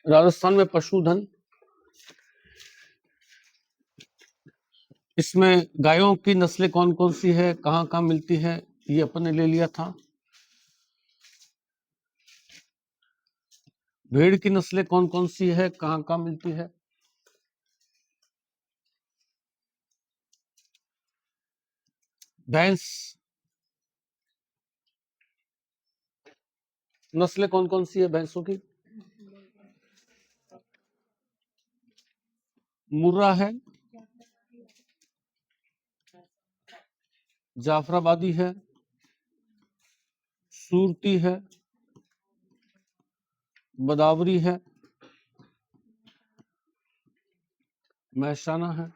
राजस्थान में पशुधन, इसमें गायों की नस्लें कौन कौन सी है, कहाँ कहाँ मिलती है, ये अपन ने ले लिया था। भेड़ की नस्लें कौन कौन सी है, कहाँ कहाँ मिलती है। भैंस नस्लें कौन कौन सी है भैंसों की। मुर्रा है, जाफराबादी है, सूरती है, बदावरी है, महसाना है।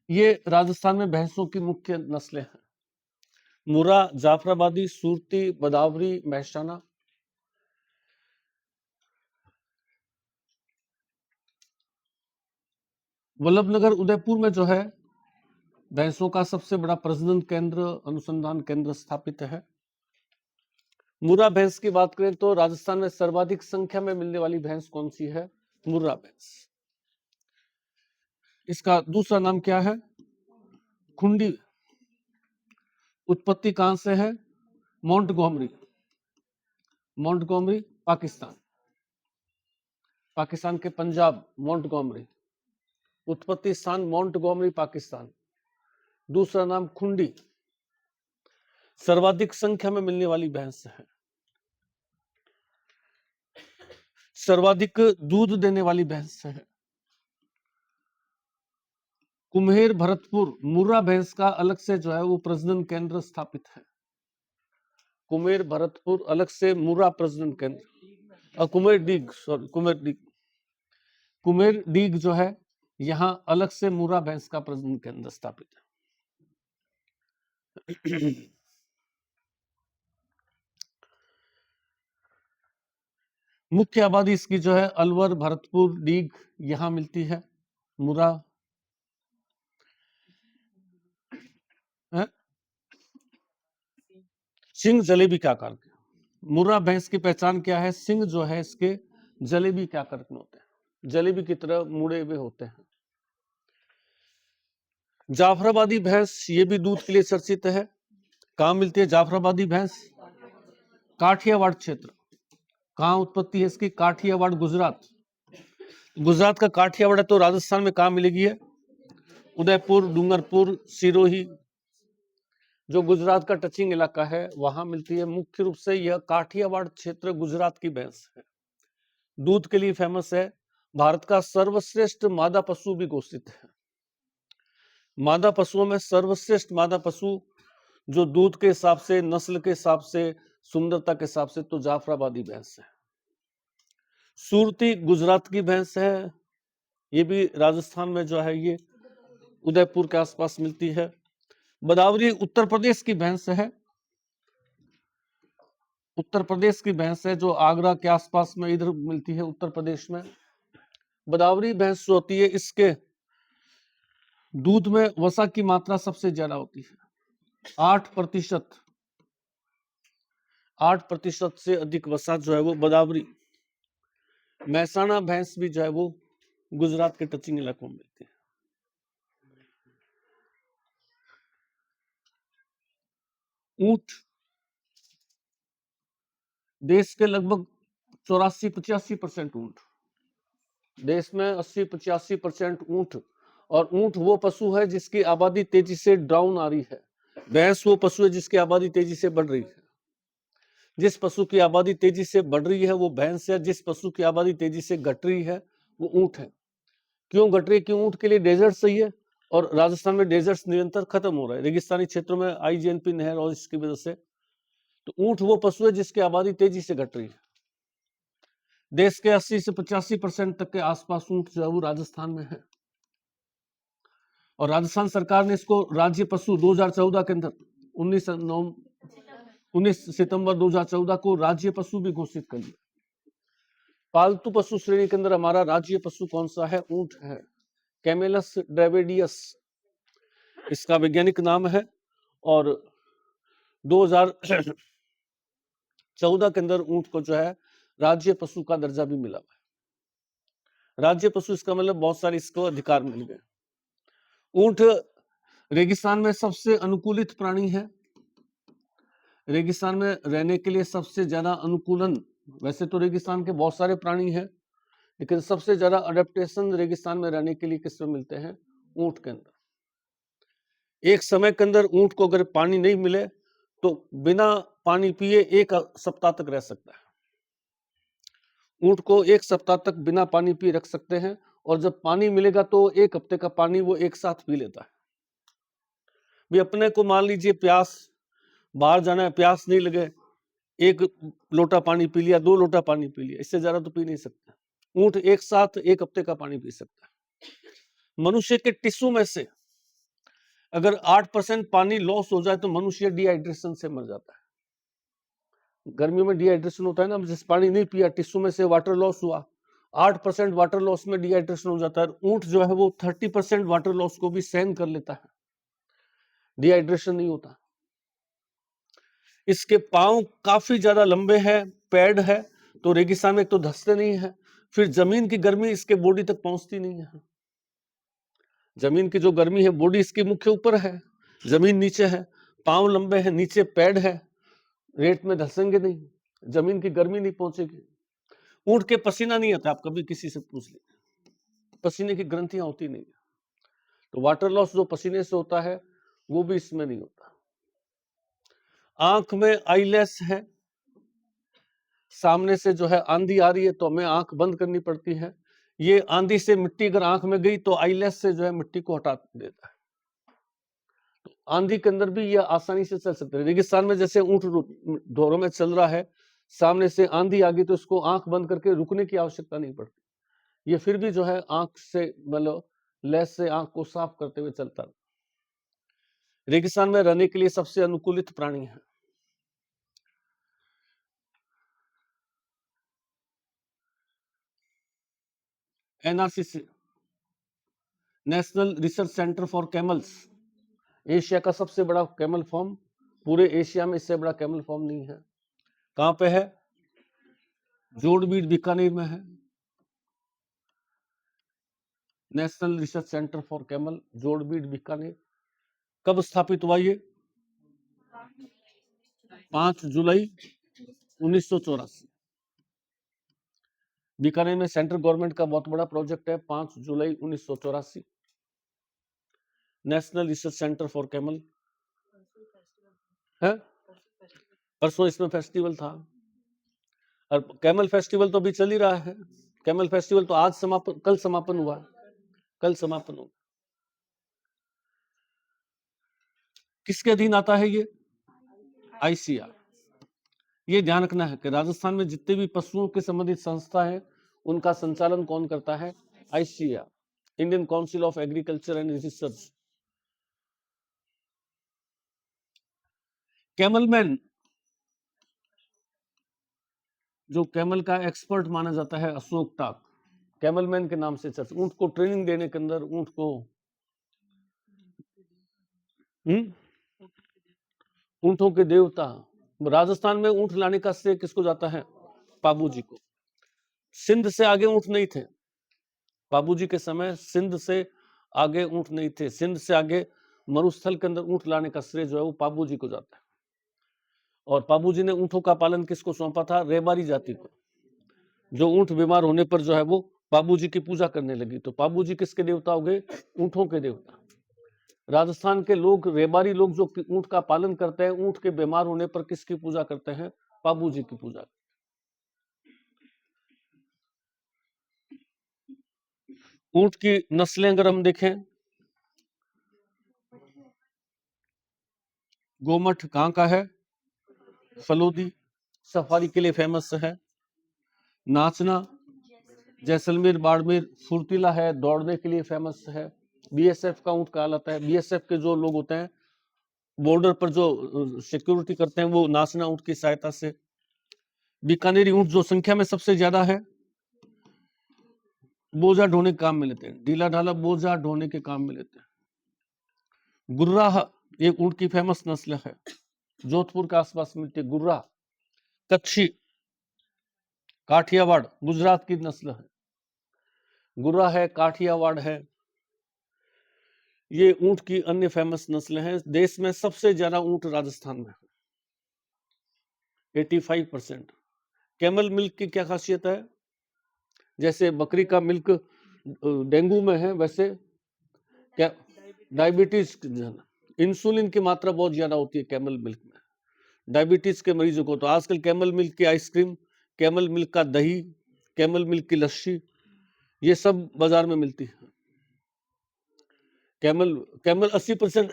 ये राजस्थान में भैंसों की मुख्य नस्लें हैं। मुर्रा, जाफराबादी, सूरती, बदावरी, महसाना। वल्लभनगर उदयपुर में जो है भैंसों का सबसे बड़ा प्रजनन केंद्र, अनुसंधान केंद्र स्थापित है। मुर्रा भैंस की बात करें तो राजस्थान में सर्वाधिक संख्या में मिलने वाली भैंस कौन सी है, मुर्रा भैंस। इसका दूसरा नाम क्या है, खुंडी। उत्पत्ति कहां से है, मोंटगोमरी, मोंटगोमरी पाकिस्तान, पाकिस्तान के पंजाब, मोंटगोमरी। उत्पत्ति स्थान मोंटगोमरी पाकिस्तान। दूसरा नाम खुंडी, सर्वाधिक संख्या में मिलने वाली भैंस है, सर्वाधिक दूध देने वाली भैंस है। कुम्हेर भरतपुर, मुर्रा भैंस का अलग से जो है वो प्रजनन केंद्र स्थापित है। कुम्हेर भरतपुर अलग से मुर्रा प्रजनन केंद्र, कुम्हेर डीग, सॉरी कुम्हेर डीग जो है यहाँ अलग से मुर्रा भैंस का प्रजनन केंद्र स्थापित है। मुख्य आबादी इसकी जो है अलवर, भरतपुर, डीग यहाँ मिलती है। मुर्रा सिंह जलेबी के आकार के। मुर्रा भैंस की पहचान क्या है, सिंह जो है इसके जलेबी के आकार में होते हैं, जलेबी की तरह मुड़े हुए होते हैं। जाफराबादी भैंस ये भी दूध के लिए चर्चित है। कहाँ मिलती है जाफराबादी भैंस, काठियावाड़ क्षेत्र। कहाँ उत्पत्ति है इसकी, काठियावाड़, गुजरात। गुजरात का काठियावाड़ है तो राजस्थान में कहाँ मिलेगी है, उदयपुर, डूंगरपुर, सिरोही, जो गुजरात का टचिंग इलाका है वहां मिलती है। मुख्य रूप से यह काठियावाड़ क्षेत्र गुजरात की भैंस है, दूध के लिए फेमस है। भारत का सर्वश्रेष्ठ मादा पशु भी घोषित है। मादा पशुओं में सर्वश्रेष्ठ मादा पशु जो दूध के हिसाब से, नस्ल के हिसाब से, सुंदरता के हिसाब से, तो जाफराबादी भैंस है। सूरती गुजरात की भैंस है, ये भी राजस्थान में जो है ये उदयपुर के आसपास मिलती है। बदावरी उत्तर प्रदेश की भैंस है, उत्तर प्रदेश की भैंस है जो आगरा के आसपास में इधर मिलती है, उत्तर प्रदेश में। बदावरी भैंस जो होती है इसके दूध में वसा की मात्रा सबसे ज्यादा होती है, 8%, 8% से अधिक वसा जो है वो बदावरी। महसाना भैंस भी जो है वो गुजरात के टचिंग इलाकों में मिलती है। ऊंट देश के लगभग 84-85% ऊंट, देश में 80-85% ऊंट। और ऊंट वो पशु है जिसकी आबादी तेजी से डाउन आ रही है, भैंस वो पशु है जिसकी आबादी तेजी से बढ़ रही है। जिस पशु की आबादी तेजी से बढ़ रही है वो भैंस है, जिस पशु की आबादी तेजी से घट रही है वो ऊंट है। क्यों घट रही है, क्यों? ऊंट के लिए डेजर्ट सही है और राजस्थान में डेजर्ट्स निरंतर खत्म हो रहे हैं, रेगिस्तानी क्षेत्रों में आईजीएनपी नहर और इसकी वजह से। तो ऊंट वो पशु है जिसकी आबादी तेजी से घट रही है। देश के 80 से 85% तक के आसपास ऊंट जो है वो राजस्थान में है। और राजस्थान सरकार ने इसको राज्य पशु 2014 के अंदर 19 सितंबर 2014 को राज्य पशु भी घोषित कर दिया। पालतू पशु श्रेणी के अंदर हमारा राज्य पशु कौन सा है, ऊंट है, कैमेलस ड्रेविडियस इसका वैज्ञानिक नाम है। और 2004 14 के अंदर ऊंट को जो है राज्य पशु का दर्जा भी मिला हुआ है। राज्य पशु इसका मतलब बहुत सारे इसको अधिकार मिल गए। ऊंट रेगिस्तान में सबसे अनुकूलित प्राणी है। रेगिस्तान में रहने के लिए सबसे ज्यादा अनुकूलन, वैसे तो रेगिस्तान के बहुत सारे प्राणी हैं, लेकिन सबसे ज्यादा अडेप्टेशन रेगिस्तान में रहने के लिए किसमें मिलते हैं? ऊंट के अंदर। एक समय के अंदर ऊंट को अगर पानी नहीं मिले तो बिना पानी पिए 1 सप्ताह तक रह सकता है। ऊंट को 1 सप्ताह तक बिना पानी पिए रख सकते हैं, और जब पानी मिलेगा तो 1 हफ्ते का पानी वो एक साथ पी लेता है। भी अपने को मान लीजिए प्यास, बाहर जाना है, प्यास नहीं लगे, 1 लोटा पानी पी लिया, 2 लोटा पानी पी लिया, इससे ज्यादा तो पी नहीं सकता। ऊंट एक साथ 1 हफ्ते का पानी पी सकता है। मनुष्य के टिश्यू में से अगर 8% पानी लॉस हो जाए तो मनुष्य डिहाइड्रेशन से मर जाता है। गर्मियों में डिहाइड्रेशन होता है ना, जिस पानी नहीं पिया, टिश्यू में से वाटर लॉस हुआ, 8% वाटर लॉस में डिहाइड्रेशन हो जाता है। ऊंट जो है वो 30% वाटर लॉस को भी सहन कर लेता है, डिहाइड्रेशन नहीं होता। इसके पांव काफी ज्यादा लंबे हैं, पैड है, तो रेगिस्तान में एक तो धंसते नहीं है, फिर जमीन की गर्मी इसके बॉडी तक पहुंचती नहीं है। जमीन की जो गर्मी है बॉडी इसकी मुख्य ऊपर है, जमीन नीचे है, पांव लंबे हैं, नीचे पैड है, रेत में धंसेंगे नहीं, जमीन की गर्मी नहीं पहुंचेगी। ऊंट के पसीना नहीं आता, आप कभी किसी से पूछ लीजिए, पसीने की ग्रंथियां होती नहीं है, तो वाटर लॉस जो पसीने से होता है वो भी इसमें नहीं होता। आंख में आईलेस है, सामने से जो है आंधी आ रही है तो हमें आंख बंद करनी पड़ती है। ये आंधी से मिट्टी अगर आंख में गई तो आईलेस से जो है मिट्टी को हटा देता है। तो आंधी के अंदर भी ये आसानी से चल सकते हैं। रेगिस्तान में जैसे ऊंट दौरों में चल रहा है, सामने से आंधी आ गई तो इसको आंख बंद करके रुकने की आवश्यकता नहीं पड़ती, ये फिर भी जो है आंख से मतलब लेस से आंख को साफ करते हुए चलता है। रेगिस्तान में रहने के लिए सबसे अनुकूलित प्राणी है। NRCC, national research centre for camels, Asia का सबसे बड़ा कैमल फॉर्म, पूरे एशिया में इससे बड़ा कैमल फॉर्म नहीं है। कहां पे है? जोड़बीड़ बीकानेर में है। National research centre for camel, Jorbeer Bikaner. कब स्थापित हुआ ये? 5 जुलाई 1984। बीकानेर में सेंट्रल गवर्नमेंट का बहुत बड़ा प्रोजेक्ट है। 5 जुलाई 1984, national research centre for camel है। परसों इसमें फेस्टिवल था, और कैमल फेस्टिवल तो अभी चल ही रहा है। कैमल फेस्टिवल तो आज समापन, कल समापन हुआ, कल समापन हुआ। किसके अधीन आता है ये? आईसीआर। ये ध्यान रखना है कि राजस्थान में जितने भी पशुओं के संबंधित संस्था है उनका संचालन कौन करता है? ICR, Indian council of agriculture and research. Camelman, जो कैमल का एक्सपर्ट माना जाता है, अशोक टाक, कैमलमैन के नाम से चर्चा। ऊंट को ट्रेनिंग देने के अंदर, ऊंट को ऊंटों के देवता। राजस्थान में ऊंट लाने का श्रेय किसको जाता है? पाबूजी को। सिंध से आगे ऊंट नहीं थे, पाबूजी के समय सिंध से आगे ऊंट नहीं थे। सिंध से आगे मरुस्थल के अंदर ऊंट लाने का श्रेय जो है वो पाबूजी को जाता है। और पाबूजी ने ऊंटों का पालन किसको सौंपा था? रेबारी जाति को। जो ऊंट बीमार होने पर जो है वो पाबूजी की पूजा करने लगी, तो पाबूजी किसके देवता हो गए? ऊंटों के देवता। राजस्थान के लोग, रेबारी लोग, जो ऊंट का पालन करते हैं, ऊंट के बीमार होने पर किसकी पूजा करते हैं? पाबूजी की पूजा। ऊंट की नस्लें अगर हम देखें, गोमठ कहां का है? फलोदी, सफारी के लिए फेमस है। नाचना, जैसलमेर बाड़मेर, फुर्तीला है, दौड़ने के लिए फेमस है। बीएसएफ का ऊंट कहलाता है। बीएसएफ के जो लोग होते हैं बॉर्डर पर जो सिक्योरिटी करते हैं वो नाचना ऊंट की सहायता से। बीकानेरी ऊंट जो संख्या में सबसे ज्यादा है, बोझा ढोने के काम में लेते हैं, ढीला ढाला बोझा ढोने के काम में लेते हैं। गुर्राह एक ऊंट की फेमस नस्ल है, जोधपुर के आसपास मिलती है गुर्राह। कच्छी, काठियावाड़ गुजरात की नस्ल है, गुर्रा है, काठियावाड़ है। ये ऊंट की अन्य फेमस नस्लें हैं। देश में सबसे ज्यादा ऊंट राजस्थान में है, 85%। कैमल मिल्क की क्या खासियत है? जैसे बकरी का मिल्क डेंगू में है, वैसे क्या डायबिटीज, इंसुलिन की मात्रा बहुत ज्यादा होती है कैमल मिल्क में, डायबिटीज के मरीजों को। तो आजकल कैमल मिल्क की आइसक्रीम, कैमल मिल्क का दही, कैमल मिल्क की लस्सी, ये सब बाजार में मिलती है। Camel camel 80%।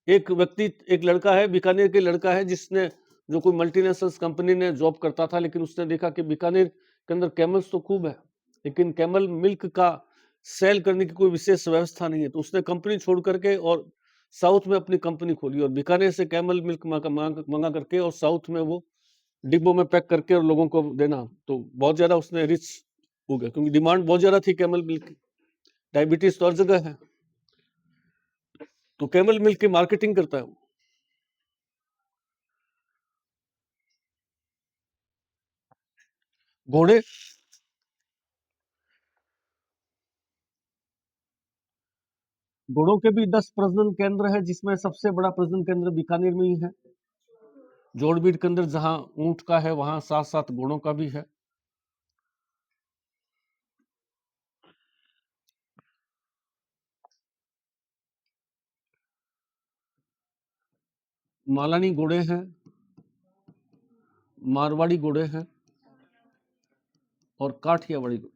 एक व्यक्ति, एक लड़का है, बीकानेर के लड़का है, जिसने, जो कोई मल्टीनेशनल कंपनी ने जॉब करता था, लेकिन उसने देखा कि बीकानेर के अंदर कैमल्स तो खूब है, लेकिन कैमल मिल्क का सेल करने की कोई विशेष व्यवस्था नहीं है। तो उसने कंपनी छोड़ करके और साउथ में अपनी कंपनी खोली और बीकानेर से कैमल मिल्क मंगा करके और साउथ में वो डिब्बों में पैक करके और लोगों को देना। तो बहुत ज्यादा उसने रिच हो गया, क्योंकि डिमांड बहुत ज्यादा थी कैमल मिल्क की। डायबिटीज तो हर जगह है, तो कैमल मिल्क की मार्केटिंग करता है वो। घोड़े, घोड़ों के भी 10 प्रजनन केंद्र है, जिसमें सबसे बड़ा प्रजनन केंद्र बीकानेर में ही है। जोड़बीड़ के अंदर जहां ऊंट का है, वहां साथ साथ घोड़ों का भी है। मालानी घोड़े हैं, मारवाड़ी घोड़े हैं और काठियावाड़ी घोड़े।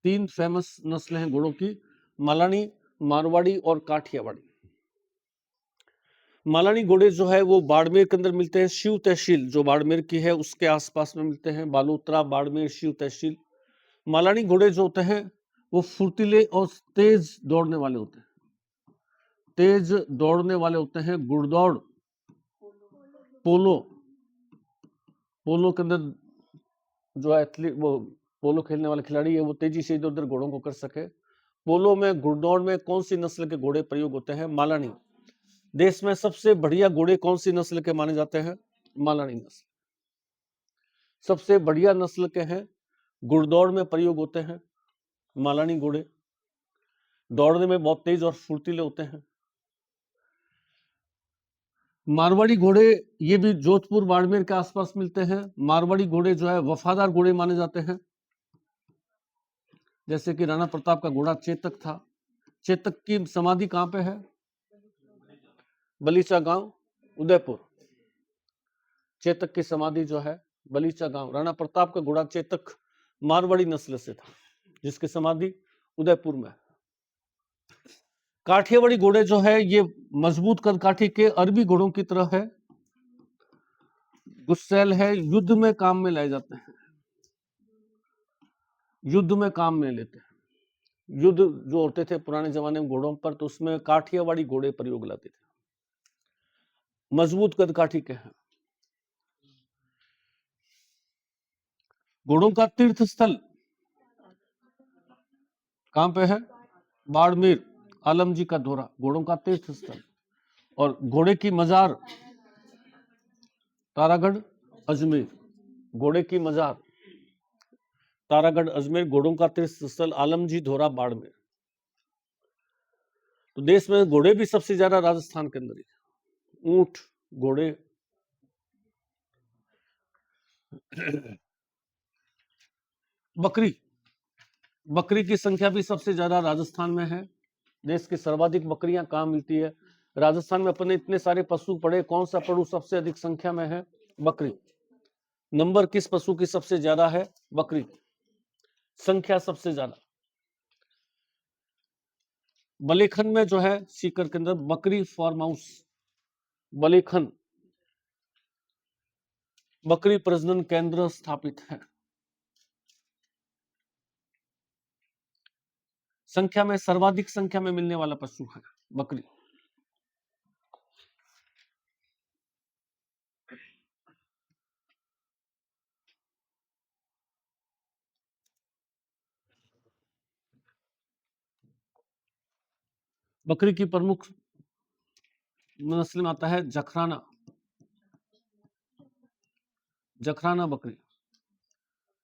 3 फेमस नस्लें हैं घोड़ों की, मालानी, मारवाड़ी और काठियावाड़ी। मालानी घोड़े जो है वो बाड़मेर के अंदर मिलते हैं, शिव तहसील जो बाड़मेर की है उसके आसपास में मिलते हैं, बालोतरा, बाड़मेर, शिव तहसील। मालानी घोड़े जो होते हैं वो फुर्तीले और तेज दौड़ने वाले होते हैं, तेज दौड़ने वाले होते हैं। घुड़दौड़, पोलो, पोलो के अंदर जो एथलीट, वो पोलो खेलने वाले खिलाड़ी है, वो तेजी से इधर उधर घोड़ों को कर सके। पोलो में, घुड़दौड़ में कौन सी नस्ल के घोड़े प्रयोग होते हैं? मालानी। देश में सबसे बढ़िया घोड़े कौन सी नस्ल के माने जाते हैं? मालानी नस्ल। सबसे बढ़िया नस्ल के हैं, घुड़दौड़ में प्रयोग होते हैं मालानी घोड़े, दौड़ने में बहुत तेज और फुर्तीले होते हैं। मारवाड़ी घोड़े, ये भी जोधपुर बाड़मेर के आसपास मिलते हैं। मारवाड़ी घोड़े जो है वफादार घोड़े माने जाते हैं, जैसे कि राणा प्रताप का घोड़ा चेतक था। चेतक की समाधि कहां पे है? बलीचा गांव, उदयपुर। चेतक की समाधि जो है बलीचा गांव, राणा प्रताप का घोड़ा चेतक मारवाड़ी नस्ल से था, जिसकी समाधि उदयपुर में है। काठियावाड़ी घोड़े जो है ये मजबूत कदकाठी के अरबी घोड़ों की तरह है, गुस्सैल है, युद्ध में काम में लाए जाते हैं, युद्ध में काम में लेते हैं। युद्ध जो होते थे पुराने जमाने में घोड़ों पर, तो उसमें काठियावाड़ी घोड़े प्रयोग लाते थे, मजबूत कदकाठी के हैं। घोड़ों का तीर्थ स्थल कहां पे है? बाड़मेर, आलम जी का धोरा घोड़ों का तीर्थ स्थल। और घोड़े की मजार तारागढ़, अजमेर। घोड़े की मजार तारागढ़, अजमेर, घोड़ों का तीर्थ स्थल आलम जी धोरा, बाड़मेर। तो देश में घोड़े भी सबसे ज्यादा राजस्थान के अंदर ही, ऊंट, घोड़े। बकरी, बकरी की संख्या भी सबसे ज्यादा राजस्थान में है। देश की सर्वाधिक बकरियां कहाँ मिलती है? राजस्थान में। अपने इतने सारे पशु पड़े, कौन सा पशु सबसे अधिक संख्या में है? बकरी। नंबर किस पशु की सबसे ज्यादा है? बकरी, संख्या सबसे ज्यादा। बलेखन में जो है सीकर के अंदर बकरी फार्म हाउस, बलेखन बकरी प्रजनन केंद्र स्थापित है। संख्या में सर्वाधिक संख्या में मिलने वाला पशु है बकरी। बकरी की प्रमुख नस्ल में आता है जखराना, जखराना बकरी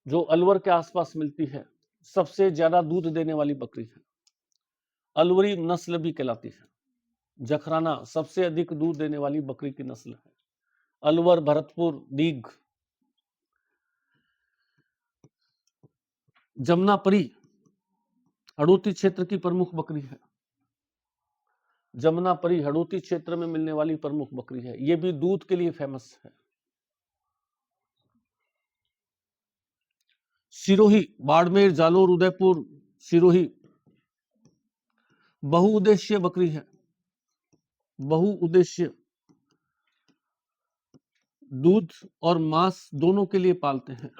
जो अलवर के आसपास मिलती है, सबसे ज्यादा दूध देने वाली बकरी है, अलवरी नस्ल भी कहलाती है। जखराना सबसे अधिक दूध देने वाली बकरी की नस्ल है। अलवर, भरतपुर, दीघ। जमुनापरी हड़ौती क्षेत्र की प्रमुख बकरी है। जमुनापरी हड़ौती क्षेत्र में मिलने वाली प्रमुख बकरी है, यह भी दूध के लिए फेमस है। सिरोही, बाड़मेर, जालोर, उदयपुर, सिरोही बहुउद्देश्य बकरी है, बहुउद्देश्य, दूध और मांस दोनों के लिए पालते हैं।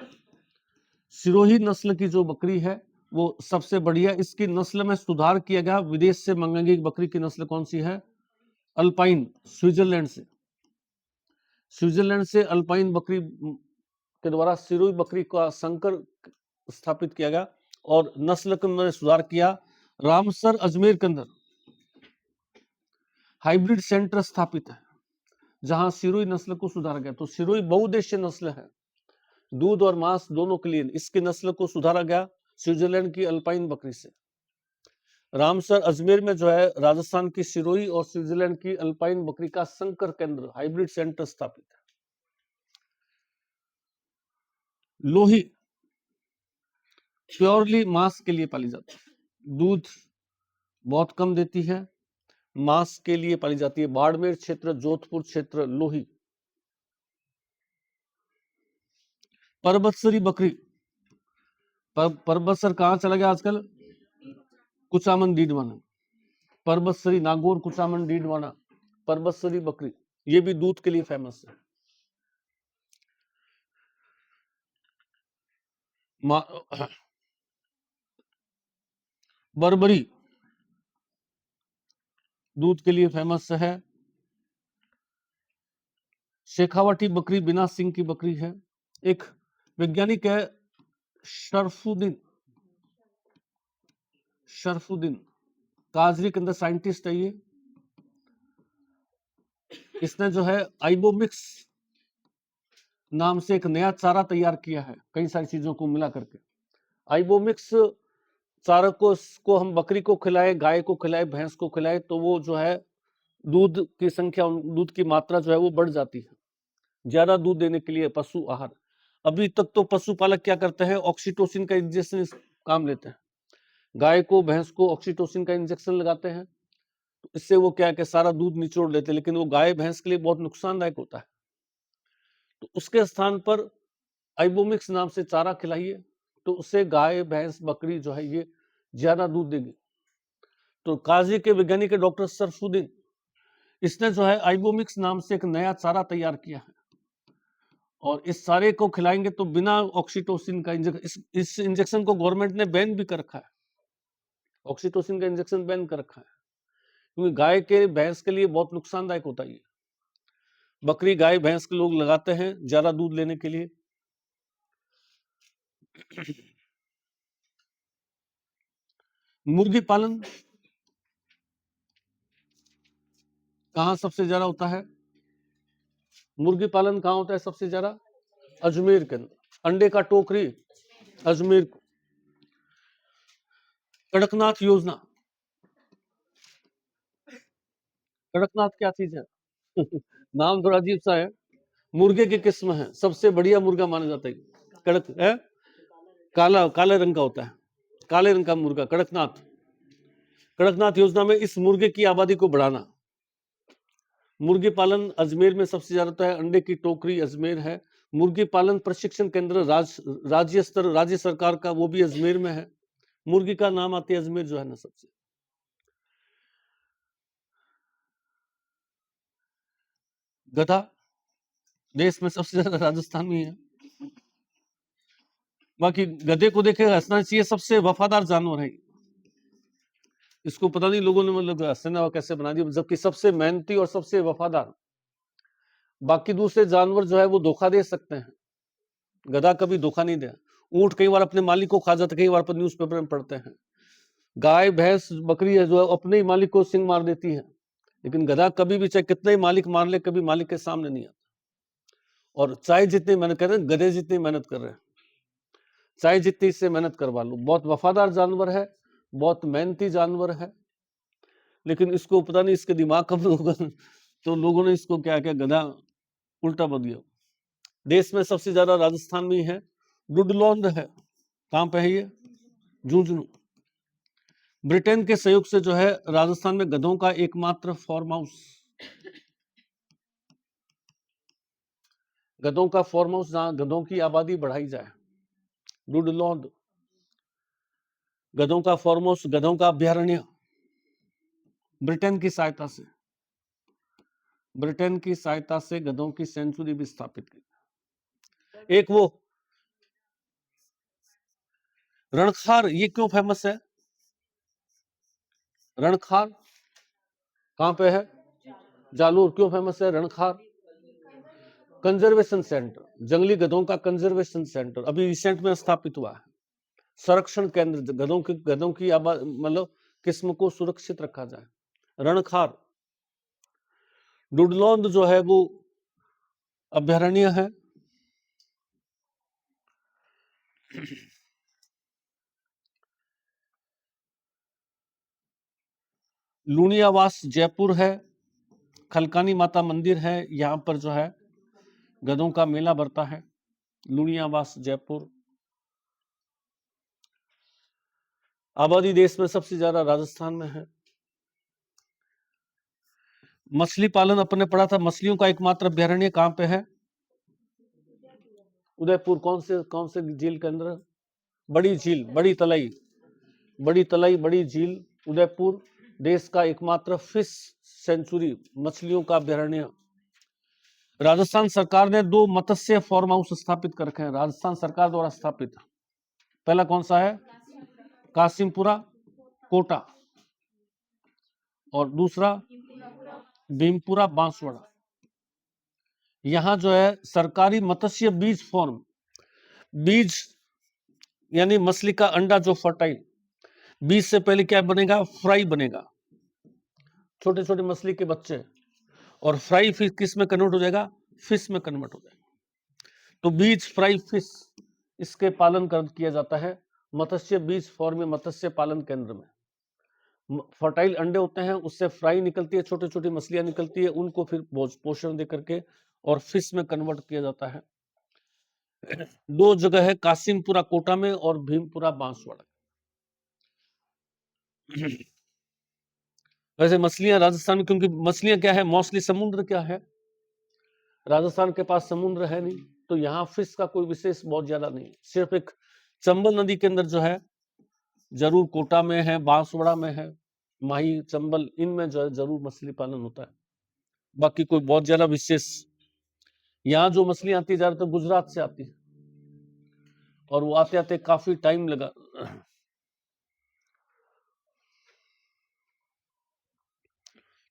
सिरोही नस्ल की जो बकरी है वो सबसे बढ़िया, इसकी नस्ल में सुधार किया गया। विदेश से मंगाई गई बकरी की नस्ल कौन सी है? अल्पाइन, स्विट्जरलैंड से। स्विट्जरलैंड से अल्पाइन बकरी के द्वारा सिरोही बकरी का संकर स्थापित किया गया और नस्ल में सुधार किया। रामसर, अजमेर के अंदर हाइब्रिड सेंटर स्थापित है जहां सिरोही नस्ल को सुधारा गया। तो सिरोही बहुउद्देश्य नस्ल है, दूध और मांस दोनों के लिए इसकी नस्ल को सुधारा गया स्विट्जरलैंड की अल्पाइन बकरी से। रामसर, अजमेर में जो है राजस्थान की सिरोही और स्विट्जरलैंड की अल्पाइन बकरी का संकर केंद्र, हाइब्रिड सेंटर स्थापित है। लोही प्योरली मांस के लिए पाली जाती है, दूध बहुत कम देती है, मांस के लिए पाली जाती है। बाड़मेर क्षेत्र, जोधपुर क्षेत्र, लोही। परबतसरी बकरी, परबतसर कहां चला गया आजकल? कुचामन, डीडवाना। परबतसरी, नागौर, कुचामन, डीडवाना, परबतसरी बकरी, ये भी दूध के लिए फेमस है। बर्बरी दूध के लिए फेमस है। शेखावटी बकरी बिना सिंग की बकरी है। एक वैज्ञानिक है शरफुद्दीन, शरफुद्दीन काजरी के अंदर साइंटिस्ट है ये। इसने जो है आइबोमिक्स नाम से एक नया चारा तैयार किया है, कई सारी चीजों को मिला करके। आइबोमिक्स चारा को हम बकरी को खिलाए, गाय को खिलाए, भैंस को खिलाए तो वो जो है दूध की संख्या, दूध की मात्रा जो है वो बढ़ जाती है, ज्यादा दूध देने के लिए पशु आहार। अभी तक तो पशुपालक क्या करते हैं, ऑक्सीटोसिन का इंजेक्शन काम लेते हैं, गाय को भैंस को ऑक्सीटोसिन का इंजेक्शन लगाते हैं, तो इससे वो क्या है कि सारा दूध निचोड़ लेते हैं, लेकिन वो गाय भैंस के लिए बहुत नुकसानदायक होता है। तो उसके स्थान पर आइबोमिक्स नाम से चारा खिलाइए तो उससे गाय भैंस बकरी जो है ये ज्यादा दूध देगी। तो काजी के वैज्ञानिक डॉक्टर सरफुद्दीन, इसने जो है आइबोमिक्स नाम से एक नया चारा तैयार किया है और इस चारे को खिलाएंगे तो बिना ऑक्सीटोसिन का इंजेक्शन, इस इंजेक्शन को गवर्नमेंट ने बैन भी कर रखा है, ऑक्सीटोसिन का इंजेक्शन बैन कर रखा है, क्योंकि गाय के भैंस के लिए बहुत नुकसानदायक होता है। बकरी गाय भैंस के लोग लगाते हैं ज्यादा दूध लेने के लिए। मुर्गी पालन कहां सबसे ज्यादा होता है? मुर्गी पालन कहां होता है सबसे ज्यादा? अजमेर के अंदर। अंडे का टोकरी अजमेर को। कड़कनाथ योजना, कड़कनाथ क्या चीज है? नाम थोड़ा अजीब सा है, मुर्गे की किस्म है, सबसे बढ़िया मुर्गा माना जाता है कड़क है, काला काले रंग का होता है, काले रंग का मुर्गा कड़कनाथ। कड़कनाथ योजना में इस मुर्गे की आबादी को बढ़ाना। मुर्गी पालन अजमेर में सबसे ज्यादा होता है, अंडे की टोकरी अजमेर है। मुर्गी पालन प्रशिक्षण केंद्र राज्य स्तर, राज्य सरकार का, वो भी अजमेर में है। मुर्गी का नाम आती है अजमेर जो है ना सबसे। गधा देश में सबसे ज्यादा राजस्थान में है। बाकी गधे को देखे हंसना चाहिए, सबसे वफादार जानवर है। इसको पता नहीं लोगों ने मतलब हंसना कैसे बना दिया, जबकि सबसे मेहनती और सबसे वफादार। बाकी दूसरे जानवर जो है वो धोखा दे सकते हैं, गधा कभी धोखा नहीं दिया। ऊंट कई बार अपने मालिक को खा जाता है, कई बार अपन न्यूज़पेपर में पढ़ते हैं। गाय भैंस बकरी है जो अपने ही मालिक को सिंग मार देती है, लेकिन गधा कभी भी चाहे कितना ही मालिक मार ले, कभी मालिक के सामने नहीं आता। और चाहे जितनी मेहनत कर रहे हैं, गधे जितनी मेहनत कर रहे हैं, चाहे जितनी इससे मेहनत करवा लो, बहुत वफादार जानवर है, बहुत मेहनती जानवर है, लेकिन इसको पता नहीं इसके दिमाग कब होगा तो लोगों ने इसको क्या क्या गधा उल्टा बन गया। देश में सबसे ज्यादा राजस्थान में ही है, डुडलॉन्ड है। कहां पे है ये? झुंझुनू। ब्रिटेन के सहयोग से जो है राजस्थान में गधों का एकमात्र फार्म हाउस, गधों का फार्म हाउस जहां गधों की आबादी बढ़ाई जाए, डुडलॉन्ड। गधों का फार्म हाउस, गधों का अभ्यारण्य, ब्रिटेन की सहायता से, ब्रिटेन की सहायता से गधों की सेंचुरी भी स्थापित की। एक वो रणखार, ये क्यों फेमस है? रणखार कहां पे है? जालूर। क्यों फेमस है रणखार? कंजर्वेशन सेंटर, जंगली गधों का कंजर्वेशन सेंटर अभी रिसेंट में स्थापित हुआ है। संरक्षण केंद्र, गधों की मतलब किस्म को सुरक्षित रखा जाए। रणखार। डुडलॉन्ड जो है वो अभ्यारण्य है। लुणियावास जयपुर है, खलकानी माता मंदिर है, यहां पर जो है गधों का मेला भरता है, लुणियावास जयपुर। आबादी देश में सबसे ज्यादा राजस्थान में है। मछली पालन अपन ने पढ़ा था, मछलियों का एकमात्र अभ्यारण्य कहां पे है? उदयपुर। कौन से झील के अंदर? बड़ी झील, बड़ी तलाई, बड़ी तलाई, बड़ी झील, उदयपुर। देश का एकमात्र फिश सेंचुरी, मछलियों का अभ्यारण्य। राजस्थान सरकार ने 2 मत्स्य फार्म हाउस स्थापित कर रखे हैं, राजस्थान सरकार द्वारा स्थापित। पहला कौन सा है? कासिमपुरा कोटा, और दूसरा भीमपुरा बांसवाड़ा। यहां जो है सरकारी मत्स्य बीज फार्म, बीज यानी मछली का अंडा जो फर्टाइल, बीज से पहले क्या बनेगा? फ्राई बनेगा, छोटे छोटे मछली के बच्चे, और फ्राई फिश किस में कन्वर्ट हो जाएगा? फिश में कन्वर्ट हो जाएगा। तो बीज फ्राई फिश, इसके पालन किया जाता है मत्स्य बीज फार्म में, मत्स्य पालन केंद्र में। फर्टाइल अंडे होते हैं, उससे फ्राई निकलती है, छोटी छोटी मछलियां निकलती है, उनको फिर पोषण दे करके और फिश में कन्वर्ट किया जाता है। 2 जगह है, कासिमपुरा कोटा में और भीमपुरा बांसवाड़ा। वैसे मछलियां राजस्थान में, क्योंकि मछलियां क्या है, मोस्टली समुद्र क्या है, राजस्थान के पास समुद्र है नहीं, तो यहाँ फिश का कोई विशेष बहुत ज्यादा नहीं। सिर्फ एक चंबल नदी के अंदर जो है जरूर, कोटा में है, बांसवाड़ा में है, माही, चंबल, इनमें जो है जरूर मछली पालन होता है। बाकी कोई बहुत ज्यादा विशेष, यहाँ जो मछली आती है ज्यादातर गुजरात से आती है, और वो आते आते काफी टाइम लगा।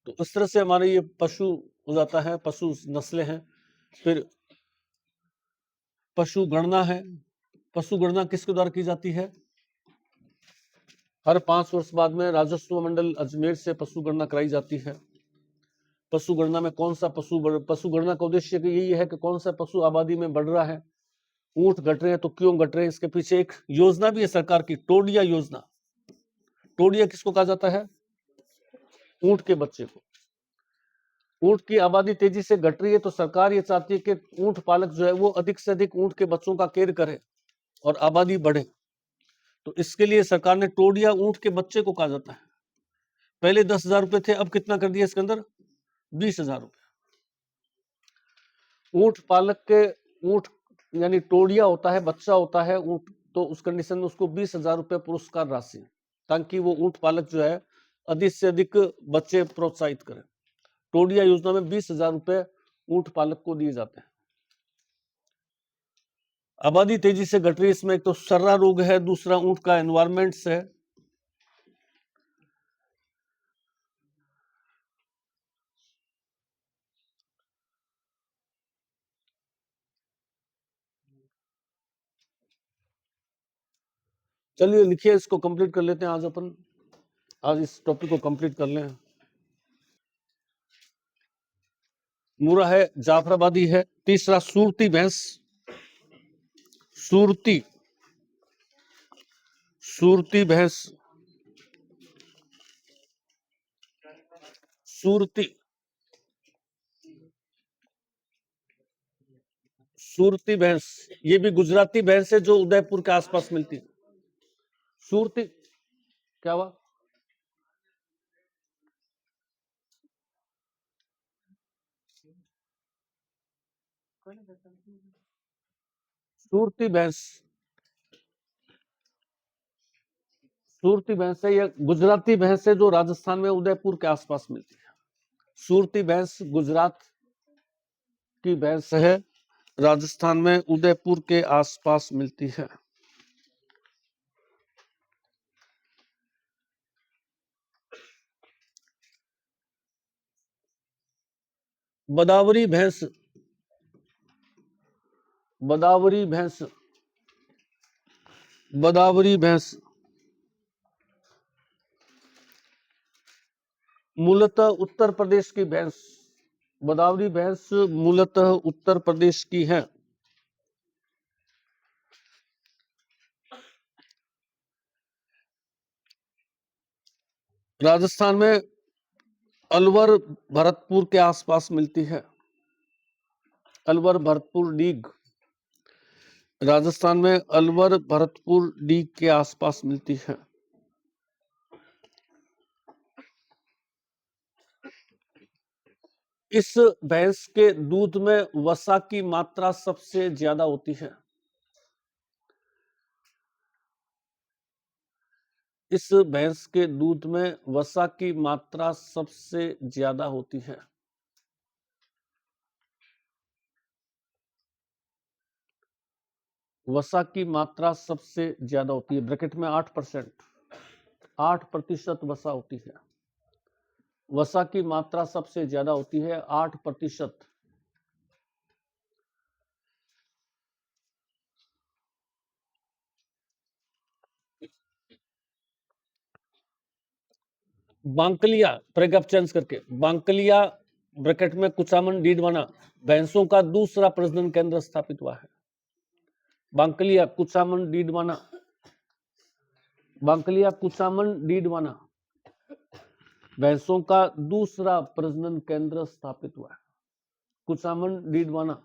तो इस तरह से हमारे ये पशु हो जाता है, पशु नस्लें हैं। फिर पशु गणना है। पशु गणना किसके द्वारा की जाती है? हर 5 वर्ष बाद में राजस्व मंडल अजमेर से पशु गणना कराई जाती है। पशु गणना में कौन सा पशु गणना का उद्देश्य यही है कि कौन सा पशु आबादी में बढ़ रहा है, ऊंट घट रहे हैं तो क्यों घट रहे हैं। इसके पीछे एक योजना भी है सरकार की, टोडिया योजना। टोडिया किसको कहा जाता है? ऊंट के बच्चे को। ऊंट की आबादी तेजी से घट रही है, तो सरकार ये चाहती है कि ऊंट पालक जो है वो अधिक से अधिक ऊंट के बच्चों का केयर करे और आबादी बढ़े। तो इसके लिए सरकार ने टोडिया ऊंट के बच्चे को कहा जाता है। पहले 10,000 रुपए थे, अब कितना कर दिया इसके अंदर? 20,000 रुपए। ऊंट पालक के, ऊंट यानी टोडिया होता है, बच्चा होता है ऊंट, तो उस कंडीशन में उसको 20,000 रुपए पुरस्कार राशि, ताकि वो ऊंट पालक जो है अधिक से अधिक बच्चे प्रोत्साहित करें। टोडिया योजना में 20,000 रुपए ऊंट पालक को दिए जाते हैं। आबादी तेजी से घट रही है, इसमें एक तो सर्रा रोग है, दूसरा ऊंट का एनवायरमेंट है। चलिए लिखिए, इसको कंप्लीट कर लेते हैं आज अपन, आज इस टॉपिक को कंप्लीट कर लें। मुरा है, जाफराबादी है। तीसरा सूरती भैंस, सूरती, सूरती भैंस, सूरती, सूरती भैंस, ये भी गुजराती भैंस है जो उदयपुर के आसपास मिलती है। सूरती, क्या हुआ? सूरती भैंस, सूरती भैंस है, ये गुजराती भैंस है जो राजस्थान में उदयपुर के आसपास मिलती है। सूरती भैंस गुजरात की भैंस है, राजस्थान में उदयपुर के आसपास मिलती है। बदावरी भैंस, बदावरी भैंस, बदावरी भैंस मूलतः उत्तर प्रदेश की भैंस, बदावरी भैंस मूलतः उत्तर प्रदेश की है। राजस्थान में अलवर भरतपुर के आसपास मिलती है। अलवर भरतपुर डीग, राजस्थान में अलवर भरतपुर डीग के आसपास मिलती है। इस भैंस के दूध में वसा की मात्रा सबसे ज्यादा होती है। इस भैंस के दूध में वसा की मात्रा सबसे ज्यादा होती है। वसा की मात्रा सबसे ज्यादा होती है, ब्रैकेट में 8%, 8% वसा होती है। वसा की मात्रा सबसे ज्यादा होती है, 8%। बांकलिया, ब्रेकअप चेंज करके, बांकलिया ब्रैकेट में कुचामन डीडवाना भैंसों का दूसरा प्रजनन केंद्र स्थापित हुआ है। बांकलिया कुचामन डीडवाना, बांकलिया कुचामन डीडवाना भैंसों का दूसरा प्रजनन केंद्र स्थापित हुआ है। कुचामन डीडवाना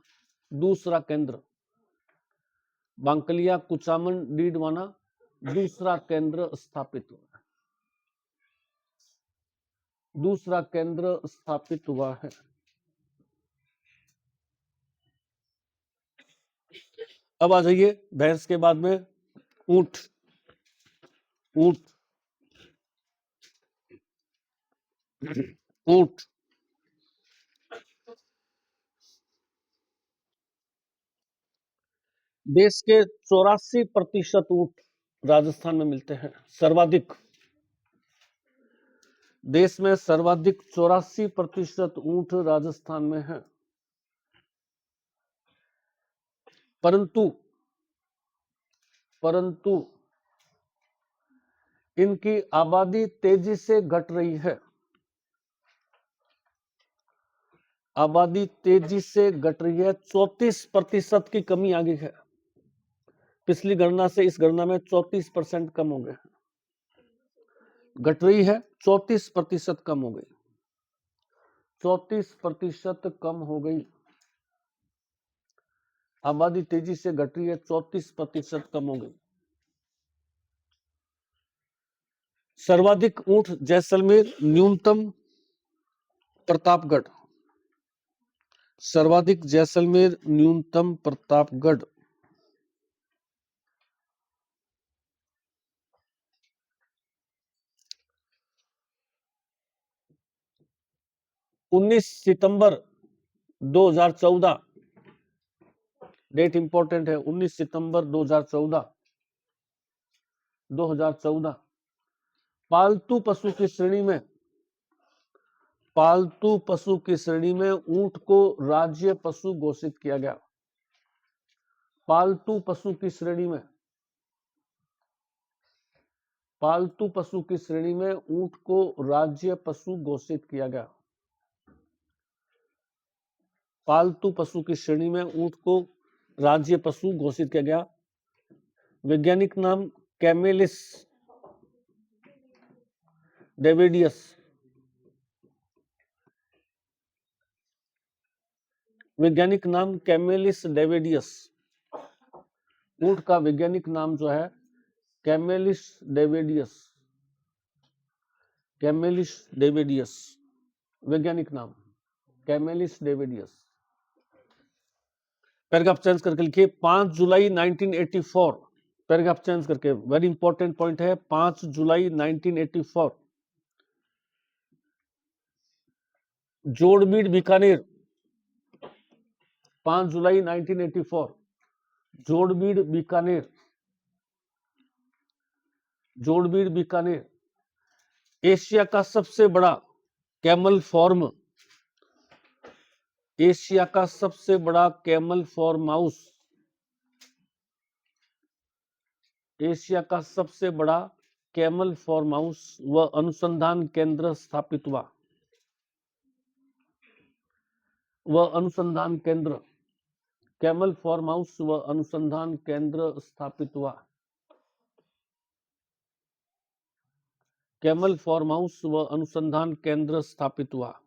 दूसरा केंद्र, बांकलिया कुचामन डीडवाना दूसरा केंद्र स्थापित हुआ है, दूसरा केंद्र स्थापित हुआ है। अब आ जाइए भैंस के बाद में ऊंट, ऊंट, ऊंट, देश के 84% ऊंट राजस्थान में मिलते हैं, सर्वाधिक। देश में सर्वाधिक 84% ऊंट राजस्थान में है। परंतु परंतु इनकी आबादी तेजी से घट रही है। आबादी तेजी से घट रही है, 34% की कमी आ गई है। पिछली गणना से इस गणना में 34% कम हो गए, घट रही है, 34% कम हो गई, 34% कम हो गई। आबादी तेजी से घट रही है, 34% कम हो गई। सर्वाधिक ऊंट जैसलमेर, न्यूनतम प्रतापगढ़। सर्वाधिक जैसलमेर, न्यूनतम प्रतापगढ़। उन्नीस सितंबर 2014, डेट इंपॉर्टेंट है, 19 सितंबर 2014, 2014 पालतू पशु की श्रेणी में, पालतू पशु की श्रेणी में ऊंट को राज्य पशु घोषित किया गया। पालतू पशु की श्रेणी में, पालतू पशु की श्रेणी में ऊंट को राज्य पशु घोषित किया गया। पालतू पशु की श्रेणी में ऊंट को राज्य पशु घोषित किया गया। वैज्ञानिक नाम कैमेलिस डेविडियस। वैज्ञानिक नाम कैमेलिस डेविडियस। ऊंट का वैज्ञानिक नाम जो है कैमेलिस डेविडियस। कैमेलिस डेविडियस वैज्ञानिक नाम कैमेलिस डेविडियस। पैराग्राफ चेंज करके लिखिए 5 जुलाई 1984। पैराग्राफ चेंज करके, वेरी इंपॉर्टेंट पॉइंट है, 5 जुलाई 1984। जोड़बीड़ बीकानेर, 5 जुलाई 1984। जोड़बीड़ बीकानेर, जोड़बीड़ बीकानेर एशिया का सबसे बड़ा कैमल फॉर्म, एशिया का सबसे बड़ा कैमल फॉर्म हाउस, एशिया का सबसे बड़ा कैमल फॉर्म हाउस व अनुसंधान केंद्र स्थापित हुआ। व अनुसंधान केंद्र, कैमल फॉर्म हाउस व अनुसंधान केंद्र स्थापित हुआ। कैमल फॉर्म हाउस व अनुसंधान केंद्र स्थापित हुआ।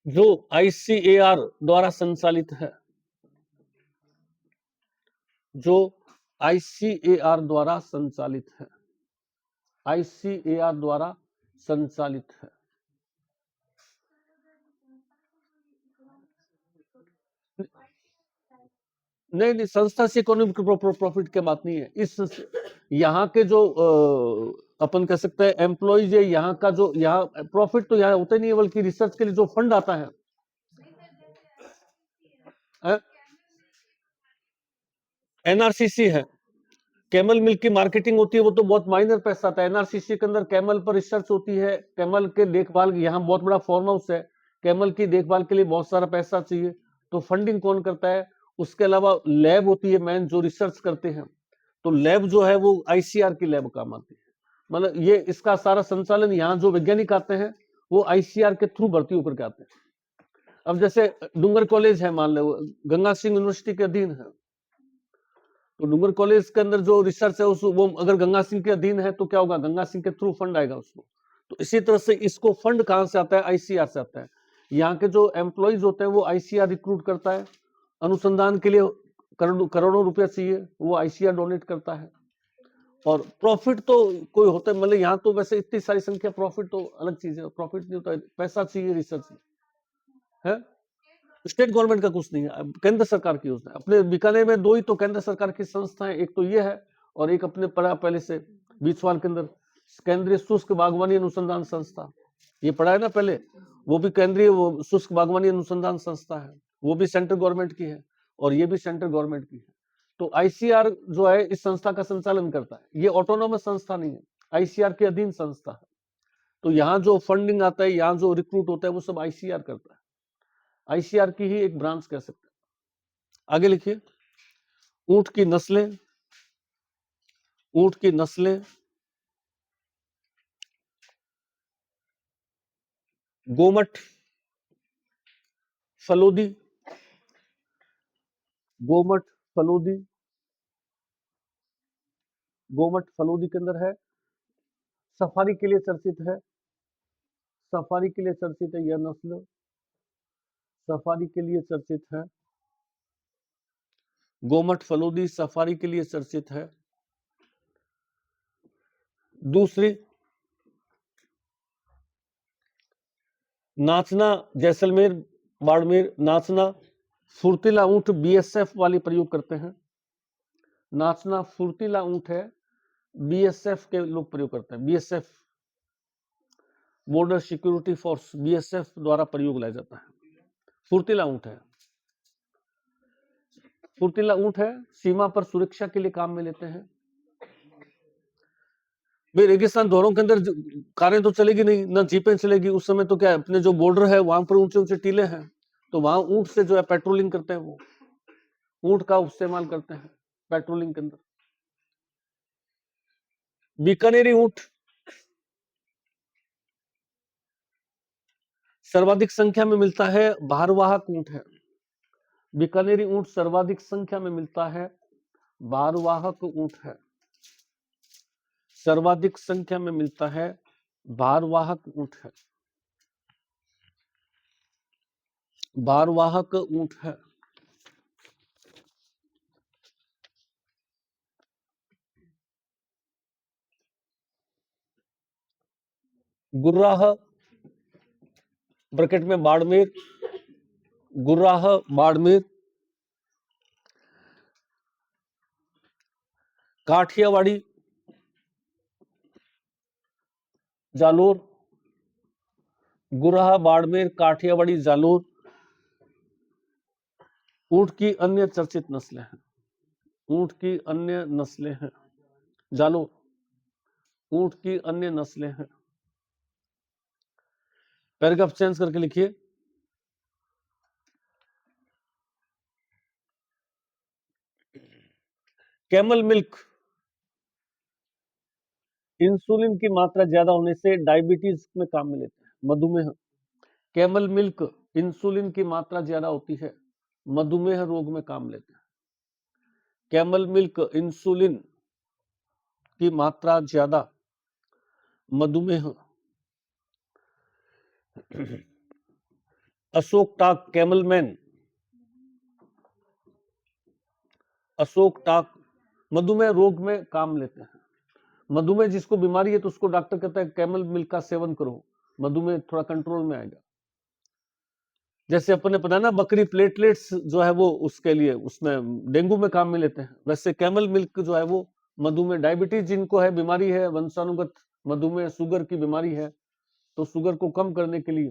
जो आईसीएआर द्वारा संचालित है, जो आईसीएआर द्वारा संचालित है, आईसीएआर द्वारा संचालित है। नहीं नहीं, संस्था से इकोनॉमिक प्रॉफिट की बात नहीं है। इस यहाँ के जो अपन कह सकते हैं एम्प्लॉइज है, यहाँ का जो यहाँ प्रॉफिट तो यहाँ होता ही नहीं है, बल्कि रिसर्च के लिए जो फंड आता है एनआरसीसी है। कैमल मिल्क की मार्केटिंग होती है, वो तो बहुत माइनर पैसा आता है। एनआरसीसी के अंदर कैमल पर रिसर्च होती है, कैमल के देखभाल, यहाँ बहुत बड़ा फार्म हाउस है, कैमल की देखभाल के लिए बहुत सारा पैसा चाहिए, तो फंडिंग कौन करता है? उसके अलावा लैब होती है मैन, जो रिसर्च करते हैं, तो लैब जो है वो आईसीआर की लैब काम आती है। मतलब ये इसका सारा संचालन, यहाँ जो वैज्ञानिक आते हैं वो आईसीआर के थ्रू भर्ती होकर के आते हैं। अब जैसे डूंगर कॉलेज है, मान लो गंगा सिंह यूनिवर्सिटी के अधीन है, तो डूंगर कॉलेज के अंदर जो रिसर्च है उस वो अगर गंगा सिंह के अधीन है तो क्या होगा, गंगा सिंह के थ्रू फंड आएगा उसको। तो इसी तरह से इसको फंड कहां से आता है? आईसीआर से आता है। यहाँ के जो एम्प्लॉइज होते हैं वो आईसीआर रिक्रूट करता है, अनुसंधान के लिए करोड़ों रुपया चाहिए, वो आईसीआर डोनेट करता है। और प्रॉफिट तो कोई होता है, मतलब यहाँ तो वैसे इतनी सारी संख्या, प्रॉफिट तो अलग चीज है, प्रॉफिट नहीं होता है, पैसा चाहिए रिसर्च है। स्टेट गवर्नमेंट का कुछ नहीं है, केंद्र सरकार की योजना है। अपने बीकानेर में दो ही तो केंद्र सरकार की संस्थाएं, एक तो ये है और एक अपने पढ़ा पहले से बीचवाल के अंदर केंद्रीय शुष्क बागवानी अनुसंधान संस्था, ये पढ़ा है ना पहले, वो भी केंद्रीय वो शुष्क बागवानी अनुसंधान संस्था है, वो भी सेंट्रल गवर्नमेंट की है और ये भी सेंट्रल गवर्नमेंट की है। तो आईसीआर जो है इस संस्था का संचालन करता है, ये ऑटोनोमस संस्था नहीं है, आईसीआर के अधीन संस्था है। तो यहाँ जो फंडिंग आता है, यहाँ जो रिक्रूट होता है, वो सब आईसीआर करता है, आईसीआर की ही एक ब्रांच कह सकते हैं। आगे लिखिए, ऊंट की नस्लें, ऊंट की नस्लें गोमट फलोदी, गोमट फलोदी, गोमट फलोदी के अंदर है, सफारी के लिए चर्चित है, सफारी के लिए चर्चित है यह नस्ल, सफारी के लिए चर्चित है, गोमट फलोदी सफारी के लिए चर्चित है। दूसरी, नाचना जैसलमेर बाड़मेर, नाचना फुर्तीला ऊंट बीएसएफ वाले प्रयोग करते हैं, नाचना फुर्तीला ऊंट है, बीएसएफ के लोग प्रयोग करते हैं, BSF border security force, BSF द्वारा प्रयोग लाया जाता है। फुर्तीला ऊंट है, फुर्तीला ऊंट है, सीमा पर सुरक्षा के लिए काम में लेते हैं। भाई रेगिस्तान दौरों के अंदर कारें तो चलेगी नहीं, ना जीपें चलेगी, उस समय तो क्या है, अपने जो बॉर्डर है वहां पर ऊंचे ऊंचे टीले हैं, तो वहां ऊंट से जो है पेट्रोलिंग करते हैं, वो ऊंट का इस्तेमाल करते हैं पेट्रोलिंग के अंदर। बीकानेरी ऊंट, सर्वाधिक संख्या में मिलता है भारवाहक ऊंट है। बीकानेरी ऊंट सर्वाधिक संख्या में मिलता है भारवाहक ऊंट है। सर्वाधिक संख्या में मिलता है भारवाहक ऊंट है। भारवाहक ऊंट है। गुर्राह ब्रैकेट में बाड़मेर, गुर्राह बाड़मेर, काठियावाड़ी जालोर, गुर्राह बाड़मेर काठियावाड़ी जालोर ऊंट की अन्य चर्चित नस्लें हैं। ऊंट की अन्य नस्लें हैं। जालोर ऊंट की अन्य नस्लें हैं। पैराग्राफ चेंज करके लिखिए। कैमल मिल्क इंसुलिन की मात्रा ज्यादा होने से डायबिटीज में काम में लेते हैं। मधुमेह। कैमल मिल्क इंसुलिन की मात्रा ज्यादा होती है, मधुमेह रोग में काम लेते हैं। कैमल मिल्क इंसुलिन की मात्रा ज्यादा, मधुमेह। अशोक टाक कैमल मैन, अशोक टाक मधुमेह रोग में काम लेते हैं। मधुमेह जिसको बीमारी है तो उसको डॉक्टर कहता है कैमल मिल्क का सेवन करो, मधुमेह थोड़ा कंट्रोल में आएगा। जैसे अपन ने पता ना बकरी प्लेटलेट्स जो है वो उसके लिए उसमें डेंगू में काम में लेते हैं, वैसे कैमल मिल्क जो है वो मधुमेह, डायबिटीज जिनको है बीमारी है, वंशानुगत मधुमेह शुगर की बीमारी है, तो शुगर को कम करने के लिए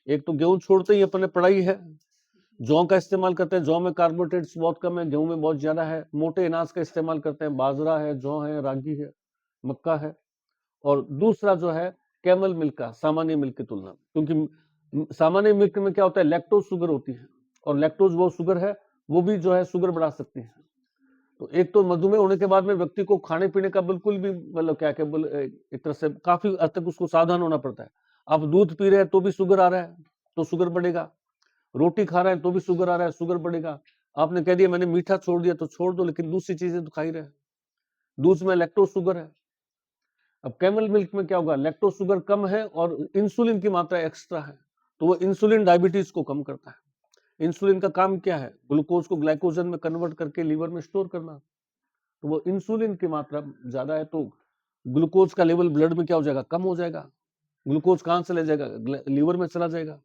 एक तो गेहूं छोड़ते ही अपने पढ़ाई है, जौ का इस्तेमाल करते हैं, जौ में कार्बोहाइड्रेट्स बहुत कम है, गेहूं में बहुत ज्यादा है। मोटे अनाज का इस्तेमाल करते हैं, बाजरा है, जौ है, रागी है, मक्का है। और दूसरा जो है कैमल मिल्क का सामान्य मिल्क की तुलना, क्योंकि सामान्य मिल्क में क्या होता है लैक्टोज शुगर होती है, और लैक्टोज वो शुगर है वो भी जो है शुगर बढ़ा सकती है। तो एक तो मधुमेह होने के बाद में व्यक्ति को खाने पीने का बिल्कुल भी मतलब क्या क्या एक तरह से काफी हद तक उसको सावधान होना पड़ता है। आप दूध पी रहे हैं तो भी शुगर आ रहा है तो शुगर बढ़ेगा, रोटी खा रहे हैं तो भी शुगर आ रहा है, शुगर बढ़ेगा। आपने कह दिया मैंने मीठा छोड़ दिया तो छोड़ दो, लेकिन दूसरी चीजें तो खा ही रहे हैं, दूध में लैक्टोज शुगर है। अब कैमल मिल्क में क्या होगा, लैक्टोज शुगर कम है और इंसुलिन की मात्रा एक्स्ट्रा है, तो वो इंसुलिन डायबिटीज को कम करता है। इंसुलिन का काम क्या है, ग्लूकोज को ग्लाइकोजन में कन्वर्ट करके लीवर में स्टोर करना, तो वो इंसुलिन की मात्रा ज्यादा है तो ग्लूकोज का लेवल ब्लड में क्या हो जाएगा, कम हो जाएगा। ग्लूकोज कहां चले जाएगा, लीवर में चला जाएगा।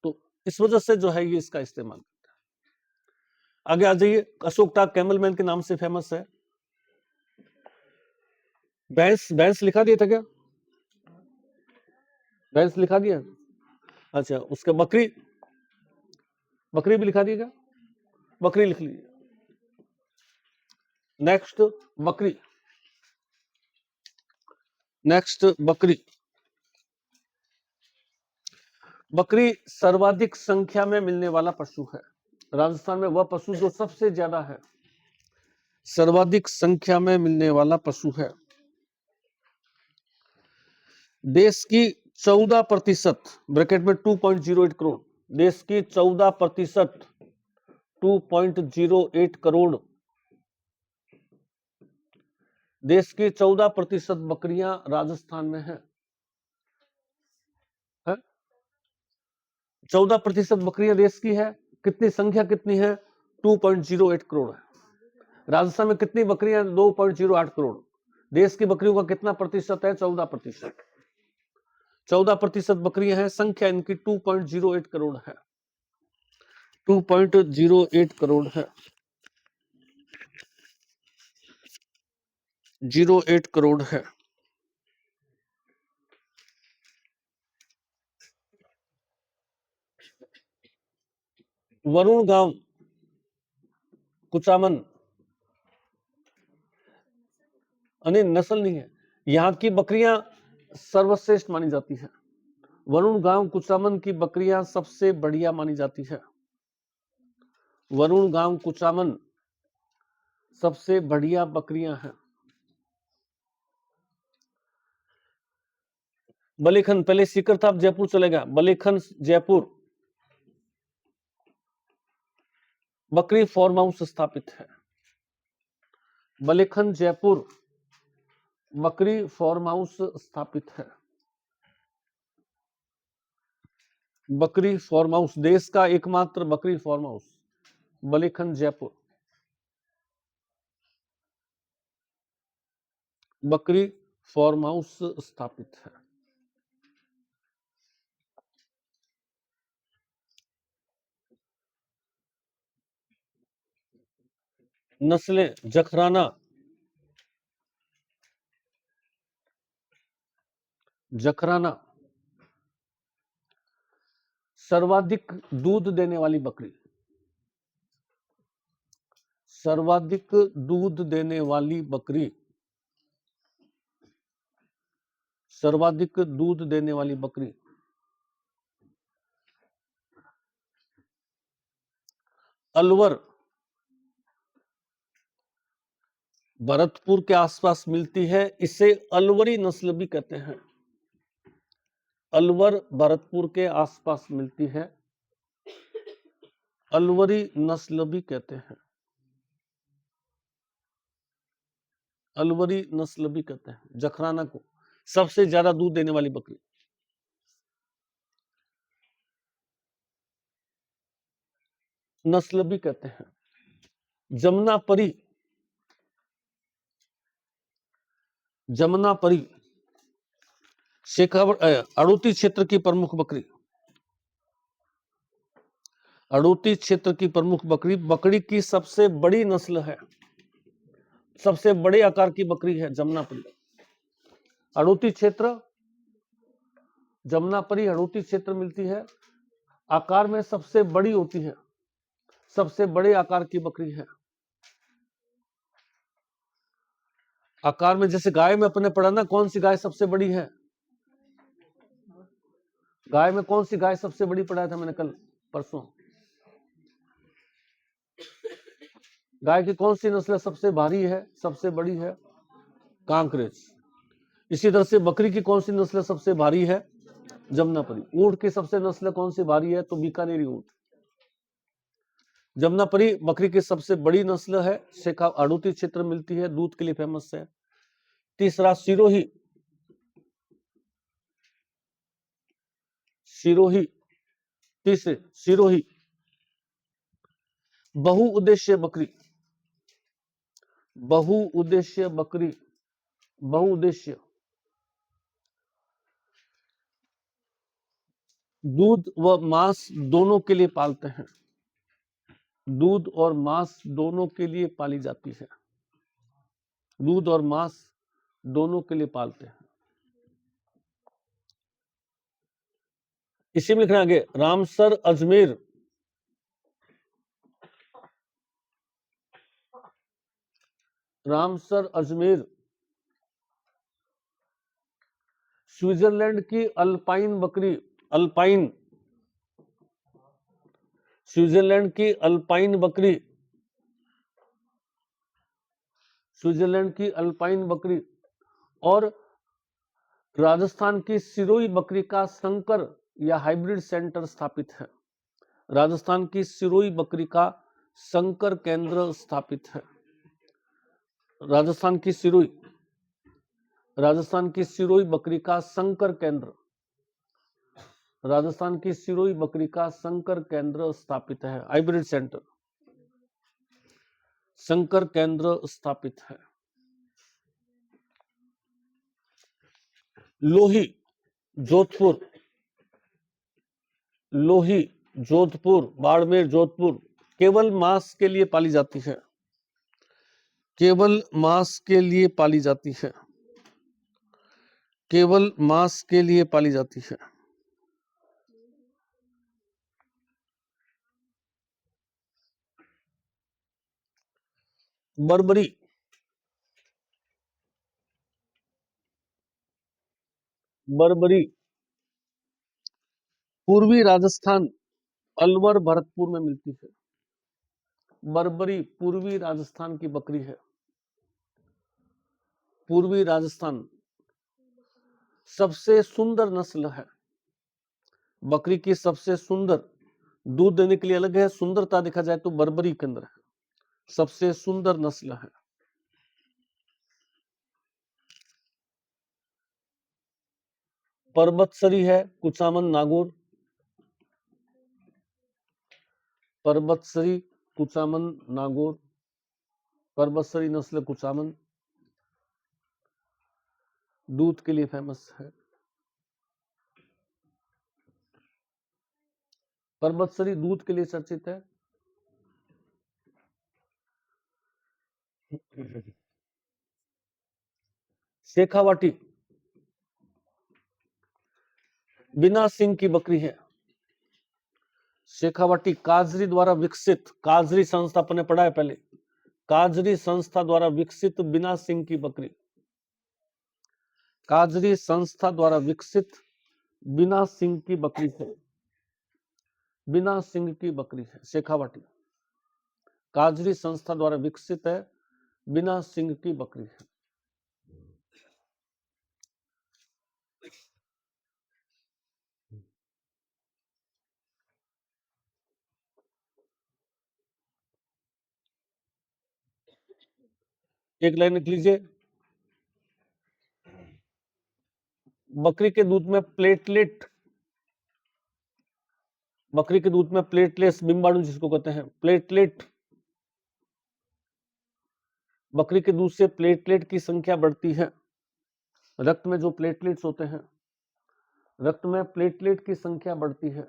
तो इस वजह से जो है ये इसका इस्तेमाल करता है। आगे आ जाइए। अशोक टाक कैमल मैन के नाम से फेमस है। भैंस, भैंस लिखा दिया था क्या, भैंस लिखा दिया, अच्छा उसके बकरी, बकरी भी लिखा दिएगा, बकरी लिख लीजिए। नेक्स्ट बकरी, नेक्स्ट बकरी। बकरी सर्वाधिक संख्या में मिलने वाला पशु है। राजस्थान में वह पशु जो सबसे ज्यादा है, सर्वाधिक संख्या में मिलने वाला पशु है। देश की 14% ब्रैकेट में 2.08 करोड़, देश की 14% 2.08 करोड़, देश की 14% बकरियां राजस्थान में है। 14% बकरियां देश की है, कितनी संख्या कितनी है, 2.08 करोड़ है। राजस्थान में कितनी बकरियां, 2.08 करोड़। देश की बकरियों का कितना प्रतिशत है, 14%। 14% बकरियां हैं, संख्या इनकी 2.08 करोड़ है, 2.08 करोड़ है, 08 करोड़ है। वरुण गांव कुचामन, अने नस्ल नहीं है, यहाँ की बकरियां सर्वश्रेष्ठ मानी जाती है। वरुण गांव कुचामन की बकरियां सबसे बढ़िया मानी जाती है। वरुण गांव कुचामन सबसे बढ़िया बकरियां हैं। बलेखन, पहले सीकर था, अब जयपुर चलेगा, बलेखन जयपुर बकरी फार्म हाउस स्थापित है। बलेखन जयपुर बकरी फार्म हाउस स्थापित है। बकरी फार्म हाउस, देश का एकमात्र बकरी फार्म हाउस बलेखन जयपुर बकरी फार्म हाउस स्थापित है। नस्लें जखराना, जखराना सर्वाधिक दूध देने वाली बकरी, सर्वाधिक दूध देने वाली बकरी, सर्वाधिक दूध देने वाली बकरी। अलवर भरतपुर के आसपास मिलती है, इसे अलवरी नस्ल भी कहते हैं। अलवर भरतपुर के आसपास मिलती है, अलवरी नस्ल भी कहते हैं, अलवरी नस्ल भी कहते हैं जखराना को, सबसे ज्यादा दूध देने वाली बकरी। नस्ल भी कहते हैं। जमुनापरी, जमुनापरी शेखावट अड़ूती क्षेत्र की प्रमुख बकरी, अड़ूती क्षेत्र की प्रमुख बकरी, बकरी की सबसे बड़ी नस्ल है, सबसे बड़े आकार की बकरी है जमुनापरी। अड़ूती क्षेत्र, जमुनापरी अड़ूती क्षेत्र मिलती है, आकार में सबसे बड़ी होती है, सबसे बड़े आकार की बकरी है। आकार में, जैसे गाय में अपने पढ़ा ना, कौन सी गाय सबसे बड़ी है, गाय में कौन सी गाय सबसे बड़ी पढ़ाया था मैंने कल परसों। गाय की कौन सी नस्ल सबसे भारी है, सबसे बड़ी है, कांकरेज। इसी तरह से बकरी की कौन सी नस्ल सबसे भारी है, जमुनापरी। ऊंट की सबसे नस्ल कौन सी भारी है, तो बीकानेरी ऊंट। जमुनापरी बकरी की सबसे बड़ी नस्ल है, शेखा अड़ूती क्षेत्र मिलती है, दूध के लिए फेमस है। तीसरा सिरोही, सिरोही, तीसरे सिरोही बहुउद्देश्य बकरी, बहुउद्देश्य बकरी, बहुउद्देश्य, दूध व मांस दोनों के लिए पालते हैं, दूध और मांस दोनों के लिए पाली जाती है, दूध और मांस दोनों के लिए पालते हैं। इसी में लिखना आगे, Ramsar Ajmer, Ramsar Ajmer Switzerland की अल्पाइन बकरी, अल्पाइन, स्विट्जरलैंड की अल्पाइन बकरी, स्विट्जरलैंड की अल्पाइन बकरी और राजस्थान की सिरोही बकरी का संकर या हाइब्रिड सेंटर स्थापित है, राजस्थान की सिरोही बकरी का संकर केंद्र स्थापित है। राजस्थान की सिरोही, राजस्थान की सिरोही बकरी का संकर केंद्र, राजस्थान की सिरोही बकरी का संकर केंद्र स्थापित है, हाइब्रिड सेंटर, संकर केंद्र स्थापित है। लोही जोधपुर, लोही जोधपुर, बाड़मेर जोधपुर केवल मांस के लिए पाली जाती है, केवल मांस के लिए पाली जाती है, केवल मांस के लिए पाली जाती है। बर्बरी, बर्बरी पूर्वी राजस्थान अलवर भरतपुर में मिलती है, बर्बरी पूर्वी राजस्थान की बकरी है, पूर्वी राजस्थान सबसे सुंदर नस्ल है, बकरी की सबसे सुंदर, दूध देने के लिए अलग है, सुंदरता देखा जाए तो बर्बरी के अंदर है, सबसे सुंदर नस्ल है। पर्वतसरी है, कुचामन नागौर, पर्वतसरी कुचामन नागौर, पर्वतसरी नस्ल कुचामन दूध के लिए फेमस है। पर्वतसरी दूध के लिए चर्चित है। शेखावाटी बिना सिंह की बकरी है। शेखावाटी काजरी द्वारा विकसित, काजरी संस्था अपने पढ़ा है पहले, काजरी संस्था द्वारा विकसित बिना सिंह की बकरी, काजरी संस्था द्वारा विकसित बिना सिंह की बकरी है, बिना सिंह की बकरी है शेखावाटी, काजरी संस्था द्वारा विकसित है, बिना सिंह की बकरी है। एक लाइन लिख लीजिए, बकरी के दूध में प्लेटलेट, बकरी के दूध में प्लेटलेट्स, बिम्बाणु जिसको कहते हैं, प्लेटलेट, बकरी के दूध से प्लेटलेट की संख्या बढ़ती है। रक्त में जो प्लेटलेट्स होते हैं, रक्त में प्लेटलेट की संख्या बढ़ती है,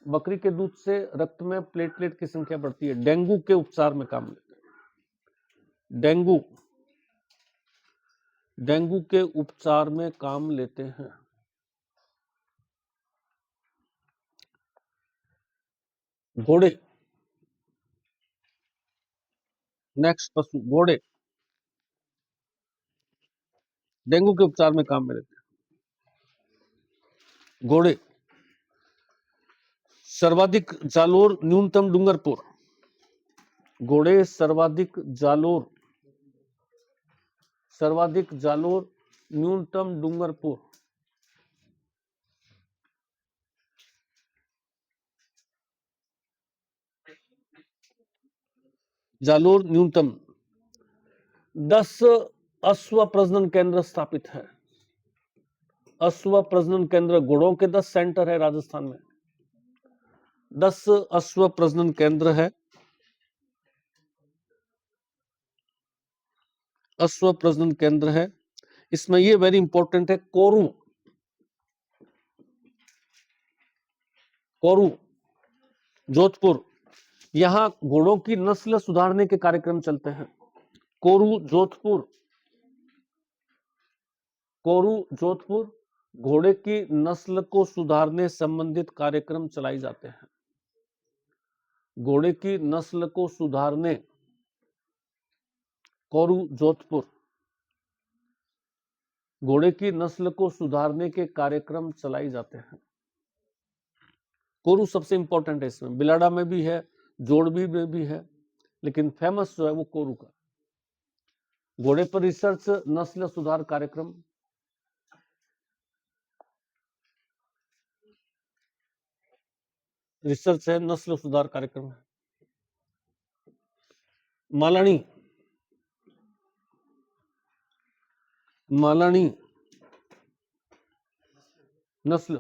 बकरी के दूध से रक्त में प्लेटलेट की संख्या बढ़ती है। डेंगू के उपचार में काम लेते हैं, डेंगू, डेंगू के उपचार में काम लेते हैं। घोड़े, नेक्स्ट पशु घोड़े, डेंगू के उपचार में काम में लेते हैं। घोड़े, सर्वाधिक जालोर, न्यूनतम डूंगरपुर, घोड़े सर्वाधिक जालोर, सर्वाधिक जालोर, न्यूनतम डूंगरपुर, जालोर न्यूनतम। 10 अश्व प्रजनन केंद्र स्थापित है, अश्व प्रजनन केंद्र, घोड़ों के 10 सेंटर है राजस्थान में, 10 अश्व प्रजनन केंद्र है, अश्व प्रजनन केंद्र है। इसमें ये वेरी इंपॉर्टेंट है, कोरू, कोरू जोधपुर, यहां घोड़ों की नस्ल सुधारने के कार्यक्रम चलते हैं। कोरू जोधपुर, कोरू जोधपुर, घोड़े की नस्ल को सुधारने संबंधित कार्यक्रम चलाए जाते हैं, घोड़े की नस्ल को सुधारने, कोरू जोधपुर, घोड़े की नस्ल को सुधारने के कार्यक्रम चलाए जाते हैं। कोरू सबसे इंपॉर्टेंट है, इसमें बिलाड़ा में भी है, जोड़वी में भी है, लेकिन फेमस जो है वो कोरू का। घोड़े पर रिसर्च, नस्ल सुधार कार्यक्रम, रिसर्च है, नस्ल सुधार कार्यक्रम है। मालानी, मालानी नस्ल,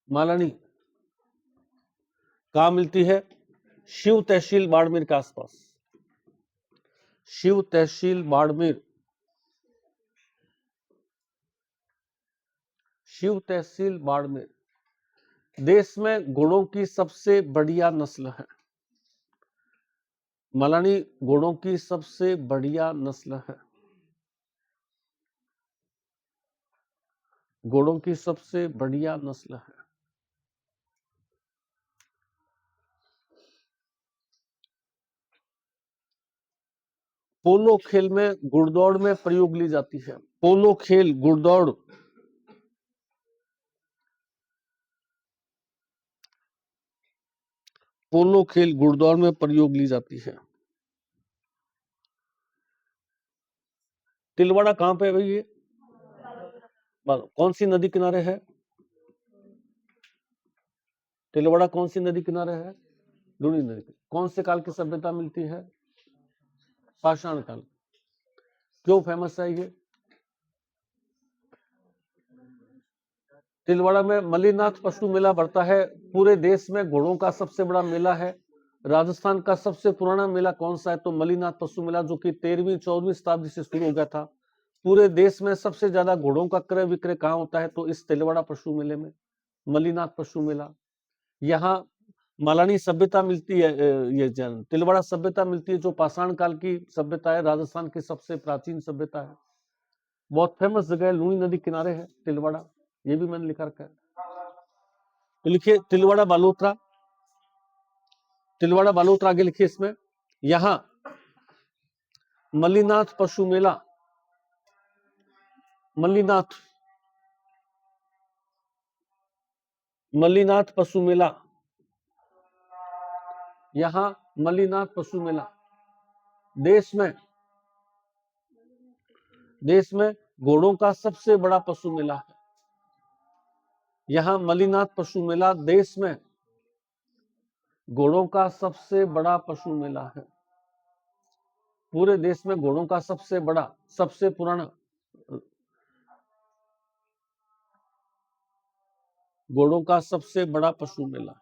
मालानी कहां मिलती है? शिव तहसील बाड़मेर के आसपास, शिव तहसील बाड़मेर, शिव तहसील बाड़मेर। देश में घोड़ों की सबसे बढ़िया नस्ल है, मलानी घोड़ों की सबसे बढ़िया नस्ल है, घोड़ों की सबसे बढ़िया नस्ल है। पोलो खेल में घुड़दौड़ में प्रयोग ली जाती है, पोलो खेल घुड़दौड़, पोलो खेल घुड़दौड़ में प्रयोग ली जाती है। तिलवाड़ा कहाँ पे है भाई ये? कौन सी नदी किनारे है? तिलवाड़ा कौन सी नदी किनारे है? लूनी नदी। कौन से काल की सभ्यता मिलती है? पाषाण काल। क्यों फेमस है ये? तिलवाड़ा में मल्लीनाथ पशु मेला बढ़ता है। पूरे देश में घोड़ों का सबसे बड़ा मेला है। राजस्थान का सबसे पुराना मेला कौन सा है? तो मल्लीनाथ पशु मेला, जो कि 13वीं 14वीं शताब्दी से शुरू हो गया था। पूरे देश में सबसे ज्यादा घोड़ों का क्रय विक्रय कहाँ होता है? तो इस तिलवाड़ा पशु मेले में, मल्लीनाथ पशु मेला। यहाँ मालानी सभ्यता मिलती है, ये तिलवाड़ा सभ्यता मिलती है, जो पाषाण काल की सभ्यता है, राजस्थान की सबसे प्राचीन सभ्यता है। बहुत फेमस जगह है, लूनी नदी किनारे है तिलवाड़ा, ये भी मैंने लिखा रखा है। तो लिखिए तिलवाड़ा बालोतरा, तिलवाड़ा बालोतरा आगे लिखिए इसमें। यहां मल्लीनाथ पशु मेला, मल्लीनाथ मल्लीनाथ पशु मेला, यहां मल्लीनाथ पशु मेला देश में घोड़ों का सबसे बड़ा पशु मेला है। यहां मल्लीनाथ पशु मेला देश में घोड़ों का सबसे बड़ा पशु मेला है। पूरे देश में घोड़ों का सबसे बड़ा, सबसे पुराना, घोड़ों का सबसे बड़ा पशु मेला।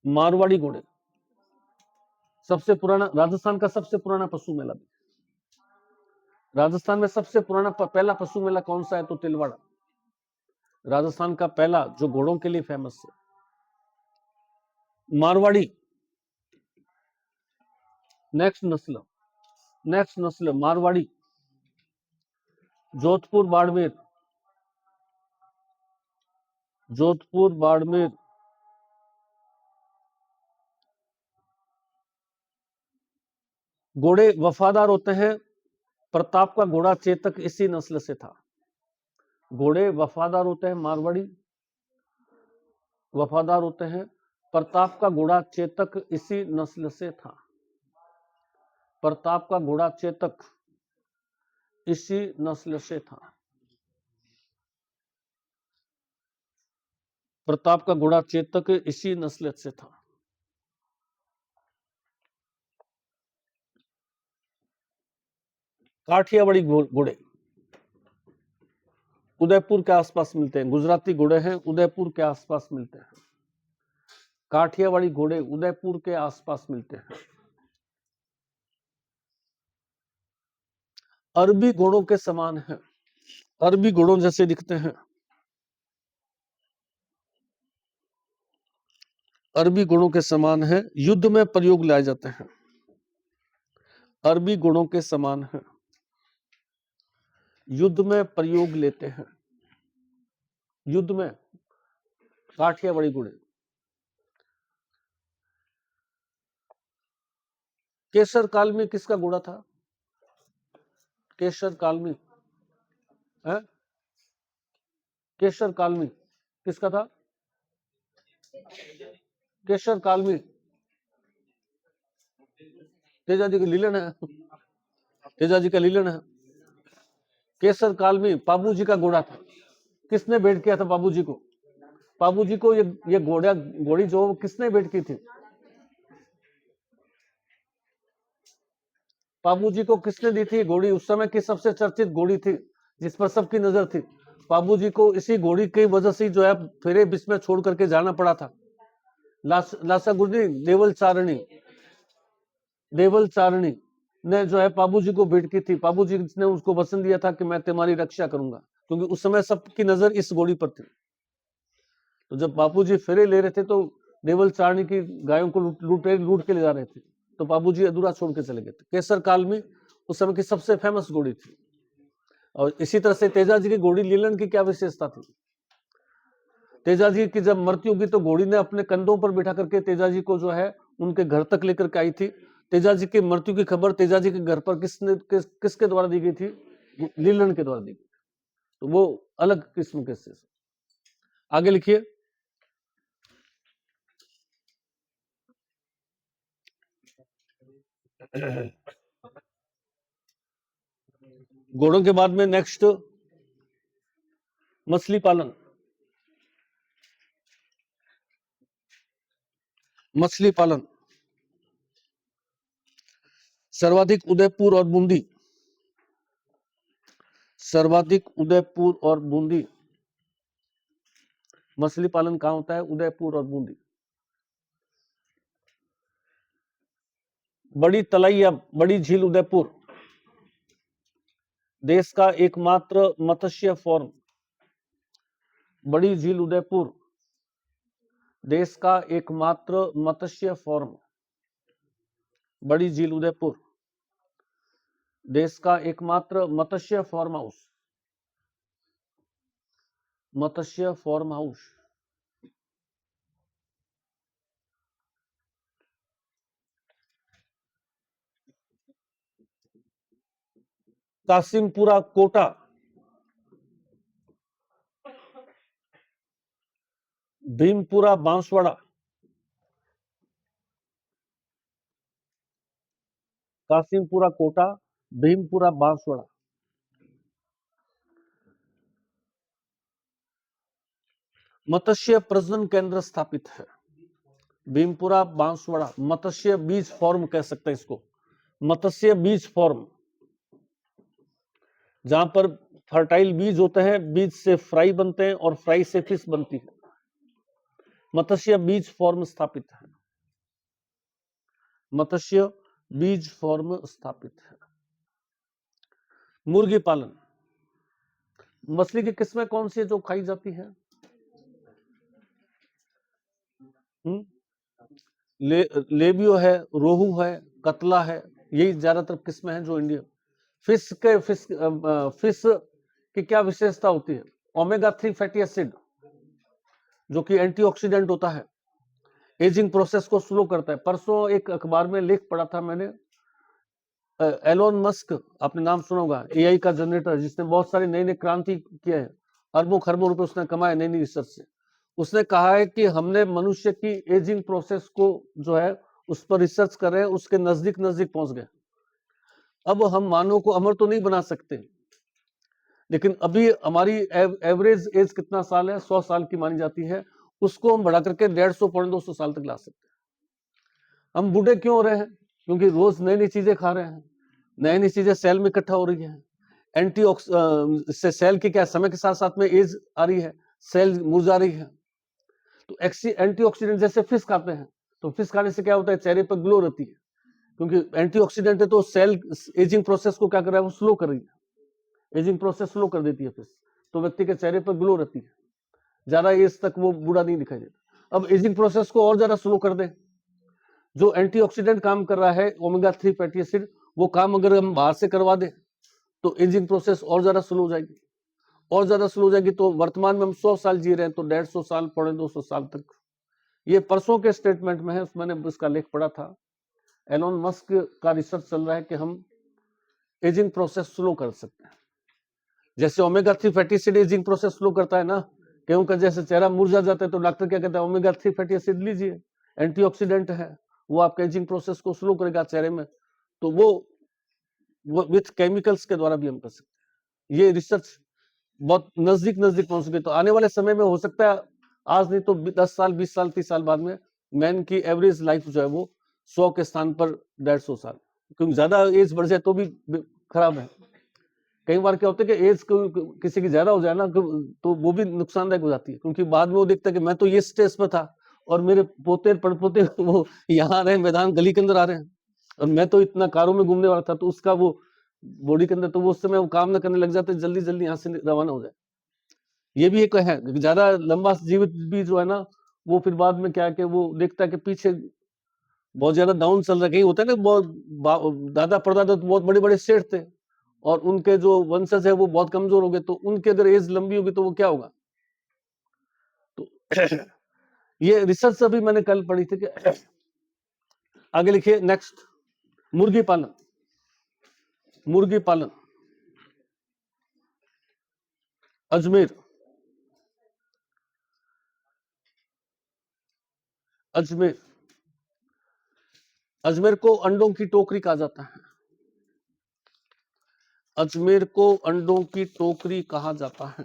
मारवाड़ी घोड़े सबसे पुराना, राजस्थान का सबसे पुराना पशु मेला। राजस्थान में सबसे पुराना पहला पशु मेला कौन सा है? तो तिलवाड़ा, राजस्थान का पहला, जो घोड़ों के लिए फेमस है। मारवाड़ी नेक्स्ट नस्ल मारवाड़ी, जोधपुर बाड़मेर, जोधपुर बाड़मेर, घोड़े वफादार होते हैं। प्रताप का घोड़ा चेतक इसी नस्ल से था। घोड़े वफादार होते हैं, मारवाड़ी वफादार होते हैं। प्रताप का घोड़ा चेतक इसी नस्ल से था। प्रताप का घोड़ा चेतक इसी नस्ल से था। प्रताप का घोड़ा चेतक इसी नस्ल से था। काठियावाड़ी घोड़े उदयपुर के आसपास मिलते हैं। गुजराती घोड़े हैं, उदयपुर के आसपास मिलते हैं। काठियावाड़ी घोड़े उदयपुर के आसपास मिलते हैं। अरबी घोड़ों के समान है, अरबी घोड़ों जैसे दिखते हैं। अरबी घोड़ों के समान है, युद्ध में प्रयोग लाए जाते हैं। अरबी घोड़ों के समान है, युद्ध में प्रयोग लेते हैं। युद्ध में काठियावाड़ी घोड़े। केसर काल में किसका घोड़ा था? केसर काल में है, केसर काल में किसका था? केसर काल में तेजा जी का लीलन है, तेजा जी का लीलन है। केसर काल में पाबू जी का घोड़ा था। किसने भेंट किया था पाबू जी को? पाबू जी को ये घोड़ी जो किसने भेंट की थी? पाबू जी को किसने दी थी घोड़ी? उस समय की सबसे चर्चित घोड़ी थी, जिस पर सबकी नजर थी। पाबू जी को इसी घोड़ी की वजह से जो है फेरे बीच में छोड़ करके जाना पड़ा था। लासा गुरनी देवल चारणी ने जो है पाबू जी को भेंट की थी। पाबू जी ने उसको वचन दिया था कि मैं तुम्हारी रक्षा करूंगा, क्योंकि उस समय सबकी नजर इस घोड़ी पर थी। तो जब बापू जी फेरे ले रहे थे तो देवल चारणी की गायों को लूट के ले जा रहे थे, तो बाबू जी अधूरा छोड़ के चले गए थे। केसर काल में उस समय की सबसे फेमस घोड़ी थी। और इसी तरह से तेजा जी की घोड़ी लीलन की क्या विशेषता थी? तेजा जी की जब मृत्यु हुई तो घोड़ी ने अपने कंधों पर बिठा करके तेजा जी को जो है उनके घर तक लेकर के आई थी। तेजा जी की मृत्यु की खबर तेजा जी के घर पर किसके द्वारा दी गई थी? लीलन के द्वारा दी गई। तो वो अलग किस्म के से। आगे लिखिए। घोड़ों के बाद में नेक्स्ट मछली पालन। मछली पालन सर्वाधिक उदयपुर और बूंदी। सर्वाधिक उदयपुर और बूंदी। मछली पालन कहां होता है? उदयपुर और बूंदी। बड़ी तलाई या बड़ी झील उदयपुर देश का एकमात्र मत्स्य फॉर्म। बड़ी झील उदयपुर देश का एकमात्र मत्स्य फॉर्म। बड़ी झील उदयपुर देश का एकमात्र मत्स्य फार्म हाउस। मत्स्य फार्म हाउस। कासिमपुरा कोटा भीमपुरा बांसवाड़ा। कासिमपुरा कोटा भीमपुरा बांसवाड़ा। मत्स्य प्रजनन केंद्र स्थापित है। भीमपुरा बांसवाड़ा मत्स्य बीज फॉर्म कह सकते हैं इसको। मत्स्य बीज फॉर्म जहां पर फर्टाइल बीज होते हैं, बीज से फ्राई बनते हैं और फ्राई से फिश बनती है। मत्स्य बीज फॉर्म स्थापित है। मत्स्य बीज फॉर्म स्थापित है। मुर्गी पालन मछली की किस्में कौन सी है जो खाई जाती है? लेबियो है, रोहू है, कतला है, यही ज्यादातर किस्में हैं जो इंडिया। फिश की क्या विशेषता होती है? ओमेगा 3 फैटी एसिड जो कि एंटीऑक्सीडेंट होता है, एजिंग प्रोसेस को स्लो करता है। परसों एक अखबार में लेख पढ़ा था मैंने, एलोन मस्क, आपने नाम सुना होगा, एआई का जनरेटर, जिसने बहुत सारी नई नई क्रांति किए हैं, अरबों खरबों रुपए उसने कमाए नई नई रिसर्च से। उसने कहा है कि हमने मनुष्य की एजिंग प्रोसेस को जो है उस पर रिसर्च कर रहे हैं, उसके नजदीक नजदीक पहुंच गए। अब हम मानव को अमर तो नहीं बना सकते, लेकिन अभी हमारी एवरेज एज कितना साल है? 100 साल की मानी जाती है। उसको हम बढ़ा करके 150 पौने 200 साल तक ला सकते हैं। हम बूढ़े क्यों हो रहे हैं? क्योंकि रोज नई नई चीजें खा रहे हैं, नई नई चीजें सेल में इकट्ठा हो रही है। से सेल की क्या समय के साथ साथ में एज आ रही है, सेल मुरझा रही है। तो एंटीऑक्सीडेंट जैसे फिश खाते हैं, तो फिश खाने से क्या होता है? चेहरे पर ग्लो रहती है, क्योंकि एंटीऑक्सीडेंट है। तो सेल एजिंग प्रोसेस को क्या कर रहा है? वो स्लो कर रही है। एजिंग प्रोसेस स्लो कर देती है फिश, तो व्यक्ति के चेहरे पर ग्लो रहती है, ज्यादा एज तक वो बूढ़ा नहीं दिखाई देता। अब एजिंग प्रोसेस को और ज्यादा स्लो कर दे, जो एंटीऑक्सीडेंट काम कर रहा है ओमेगा 3 फैटी एसिड, वो काम अगर हम बाहर से करवा दे तो एजिंग प्रोसेस और ज्यादा स्लो हो जाएगी। और ज्यादा स्लो हो जाएगी तो वर्तमान में हम 100 साल जी रहे हैं, तो 150 साल पौने 200 साल तक। ये परसों के स्टेटमेंट में है, मैंने इसका लेख पढ़ा था। एलोन मस्क का रिसर्च चल रहा है कि हम एजिंग प्रोसेस स्लो कर सकते हैं, जैसे omega 3 fatty acid ageing process slow करता है ना। गेहूं का जैसे चेहरा मुरझा जाता है तो डॉक्टर क्या कहता है? ओमेगा 3 फैटी एसिड लीजिए, एंटीऑक्सीडेंट है, वो आपके एजिंग प्रोसेस को स्लो करेगा चेहरे में। तो वो विथ केमिकल्स के द्वारा भी हम कर सकते हैं। ये रिसर्च बहुत नजदीक नजदीक पहुंच गई, तो आने वाले समय में हो सकता है, आज नहीं तो 10 साल 20 साल 30 साल बाद में मैन की एवरेज लाइफ जो है वो 100 के स्थान पर 150 साल, क्योंकि ज्यादा एज बढ़ जाए तो भी खराब है। कई बार क्या होता है कि एज किसी की ज्यादा हो जाए ना, तो वो भी नुकसानदायक हो जाती है, क्योंकि बाद में वो देखता है कि मैं तो ये स्टेज पर था और मेरे पोते पड़पोते वो यहाँ आ रहे हैं, मैदान गली के अंदर आ रहे हैं, और मैं तो इतना कारों में घूमने वाला था। तो उसका वो बॉडी के अंदर, तो वो उस समय वो काम ना करने लग जाते, जल्दी जल्दी यहाँ से रवाना हो जाए। ये भी एक है, ज्यादा लंबा जीवित भी जो है ना, वो फिर बाद में क्या है कि वो देखता है कि पीछे बहुत ज्यादा डाउन चल रहा है। कहीं होता है ना, बहुत दादा परदादा तो बहुत बड़े बड़े सेठ थे और उनके जो वंशज है वो बहुत कमजोर हो गए, तो उनके अगर एज लंबी होगी तो वो क्या होगा? तो ये रिसर्च अभी मैंने कल पढ़ी थी कि आगे लिखिए नेक्स्ट, मुर्गी पालन। मुर्गी पालन अजमेर। अजमेर अजमेर को अंडों की टोकरी कहा जाता है। अजमेर को अंडों की टोकरी कहा जाता है।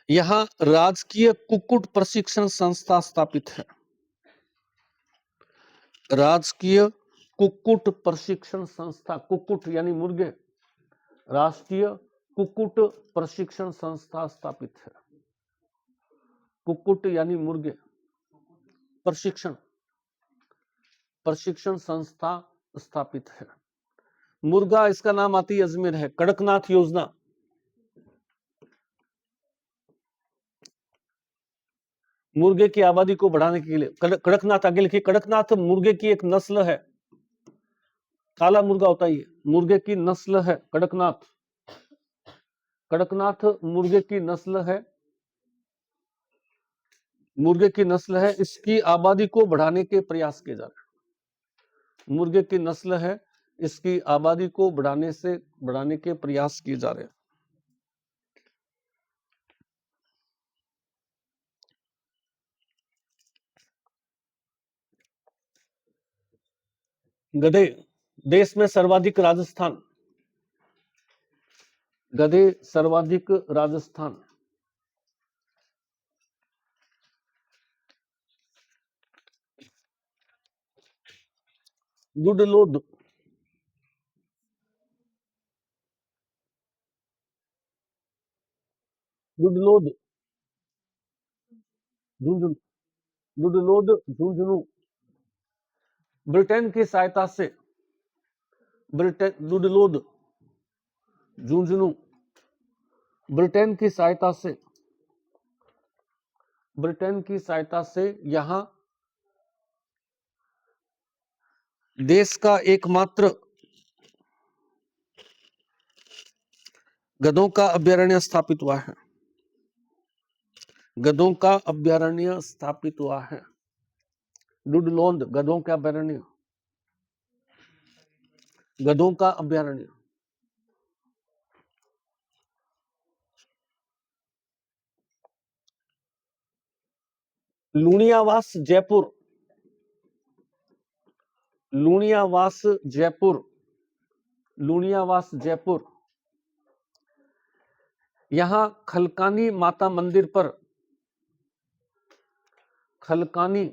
यहां राजकीय कुक्कुट प्रशिक्षण संस्था स्थापित है। राजकीय कुक्कुट प्रशिक्षण संस्था, कुक्कुट यानी मुर्गे, राष्ट्रीय कुक्कुट प्रशिक्षण संस्था स्थापित है। कुक्कुट यानी मुर्गे, प्रशिक्षण संस्था स्थापित है। मुर्गा, इसका नाम आती है अजमेर है। कड़कनाथ योजना, मुर्गे की आबादी को बढ़ाने के लिए। कड़कनाथ, आगे लिखिए, कड़कनाथ मुर्गे की एक नस्ल है। काला मुर्गा होता है ये, मुर्गे की नस्ल है कड़कनाथ। कड़कनाथ मुर्गे की नस्ल है, मुर्गे की नस्ल है। इसकी आबादी को बढ़ाने के प्रयास किए जा रहे हैं। मुर्गे की नस्ल है, इसकी आबादी को बढ़ाने के प्रयास किए जा रहे हैं। गधे, देश में सर्वाधिक राजस्थान। गधे सर्वाधिक राजस्थान। गुडलोद, गुडलोद, झुंझुनू, गुडलोद झुंझुनू। ब्रिटेन की सहायता से, गुडलोद झुंझुनू, ब्रिटेन की सहायता से यहां देश का एकमात्र गधों का अभ्यारण्य स्थापित हुआ है। गधों का अभ्यारण्य स्थापित हुआ है। डुडलोंद, गधों का अभ्यारण्य, गधों का अभ्यारण्य। लुणियावास जयपुर, लुणियावास जयपुर, लुणियावास जयपुर। यहां खलकानी माता मंदिर पर, खलकानी,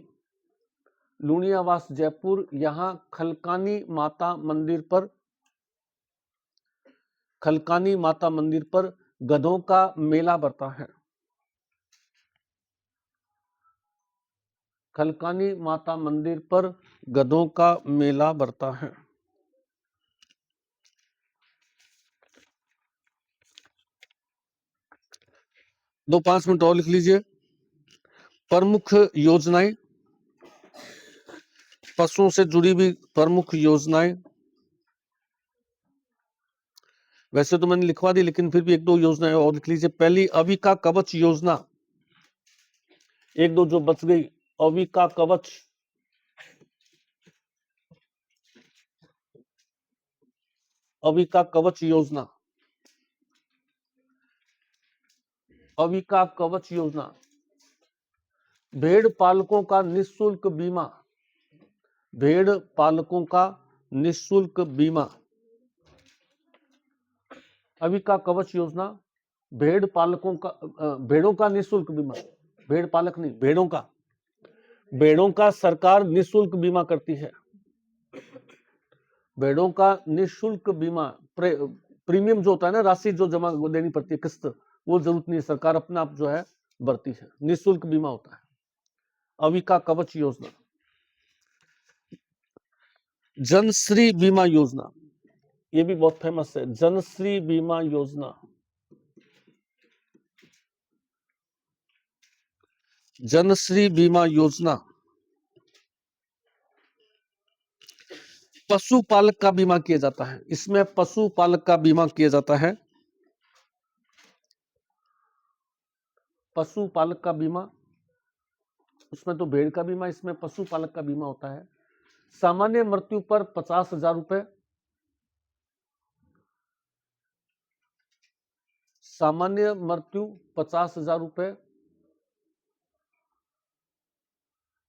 लुणियावास जयपुर, यहां खलकानी माता मंदिर पर, खलकानी माता मंदिर पर गधों का मेला बढ़ता है। खलकानी माता मंदिर पर गधों का मेला बढ़ता है। 2-5 मिनट और लिख लीजिए। प्रमुख योजनाएं, पशुओं से जुड़ी हुई प्रमुख योजनाएं। वैसे तो मैंने लिखवा दी, लेकिन फिर भी 1-2 योजनाएं और लिख लीजिए। पहली, अविका कवच योजना। 1-2 जो बच गई, अविका कवच, अविका कवच योजना, अविका कवच योजना। भेड़ पालकों का निःशुल्क बीमा, भेड़ पालकों का निःशुल्क बीमा। अविका कवच योजना, भेड़ पालकों का, भेड़ों का निःशुल्क बीमा, भेड़ पालक नहीं, भेड़ों का, भेड़ों का सरकार निःशुल्क बीमा करती है। भेड़ों का निःशुल्क बीमा, प्रीमियम जो होता है ना, राशि जो जमा देनी पड़ती है, किस्त, वो जरूरत नहीं है, सरकार अपने आप जो है भरती है। निःशुल्क बीमा होता है। अविका कवच योजना। जनश्री बीमा योजना, ये भी बहुत फेमस है। जनश्री बीमा योजना, जनश्री बीमा योजना। पशुपालक का बीमा किया जाता है, इसमें पशुपालक का बीमा किया जाता है। पशुपालक का बीमा, उसमें तो भेड़ का बीमा, इसमें पशुपालक का बीमा होता है। सामान्य मृत्यु पर 50,000 रुपए, सामान्य मृत्यु 50,000 रुपए।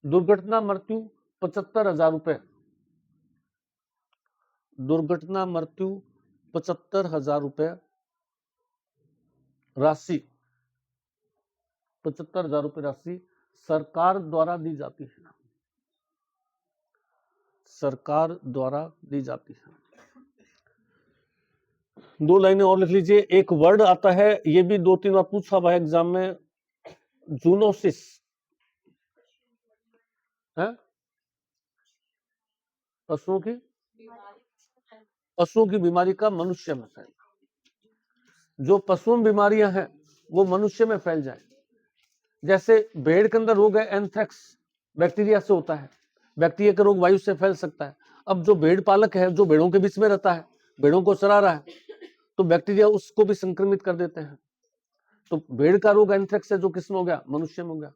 दुर्घटना मृत्यु 75,000 रुपए, दुर्घटना मृत्यु 75,000 रुपए राशि, 75,000 रुपए राशि सरकार द्वारा दी जाती है, सरकार द्वारा दी जाती है। 2 लाइनें और लिख लीजिए। एक वर्ड आता है, ये भी 2-3 बार पूछा हुआ है एग्जाम में, जूनोसिस है, पशुओं की बीमारी का मनुष्य में फैलना। जो पशुओं में बीमारियां हैं वो मनुष्य में फैल जाए। जैसे भेड़ के अंदर रोग है एंथ्रेक्स, बैक्टीरिया से होता है। बैक्टीरिया का रोग वायु से फैल सकता है। अब जो भेड़ पालक है, जो भेड़ों के बीच में रहता है, भेड़ों को चरा रहा है, तो बैक्टीरिया उसको भी संक्रमित कर देते हैं। तो भेड़ का रोग एंथ्रेक्स है, जो किसमें हो गया? मनुष्य में हो गया।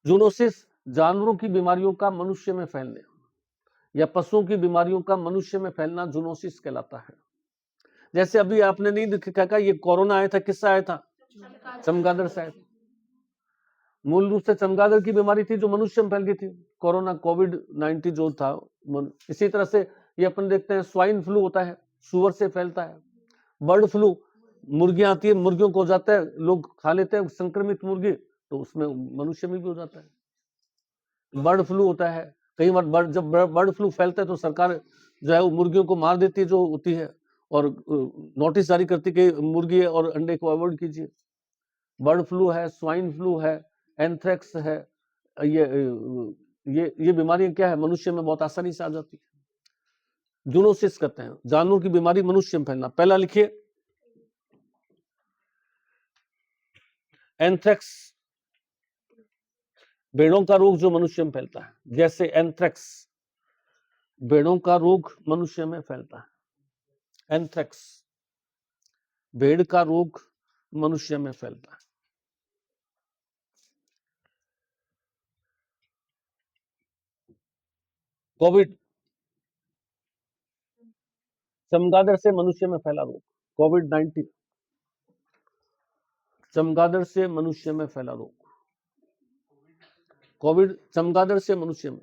जूनोसिस जानवरों की बीमारियों का मनुष्य में फैलने या पशुओं की बीमारियों का मनुष्य में फैलना जूनोसिस कहलाता है। जैसे अभी आपने नहीं देखा, ये कोरोना आया था, किससे आया था? चमगादड़ से आया था। मूल रूप से चमगादड़ की बीमारी थी जो मनुष्य में फैल गई थी, कोरोना कोविड-19 जो था। इसी तरह से ये अपन देखते हैं स्वाइन फ्लू होता है, सुअर से फैलता है। बर्ड फ्लू, मुर्गियां आती है, मुर्गियों को हो जाता है, लोग खा लेते हैं संक्रमित मुर्गी, तो उसमें मनुष्य में भी हो जाता है। बर्ड फ्लू होता है। कई बार जब बर्ड फ्लू फैलता है तो सरकार जो है वो मुर्गियों को मार देती है, जो होती है, और नोटिस जारी करती है कि मुर्गी और अंडे को अवॉइड कीजिए। बर्ड फ्लू है, स्वाइन फ्लू है, एंथ्रेक्स है, ये बीमारियां क्या है, मनुष्य में बहुत आसानी से आ जाती है। जूनोसिस कहते हैं, जानवरों की बीमारी मनुष्य में फैलना। पहला लिखिए एंथ्रेक्स, भेड़ों का रोग जो मनुष्य में फैलता है। जैसे एंथ्रेक्स, भेड़ों का रोग मनुष्य में फैलता है। एंथ्रेक्स, भेड़ का रोग मनुष्य में फैलता है। कोविड, चमगादड़ से मनुष्य में फैला रोग। कोविड-19, चमगादड़ से मनुष्य में फैला रोग। कोविड चमगादड़ से मनुष्य में।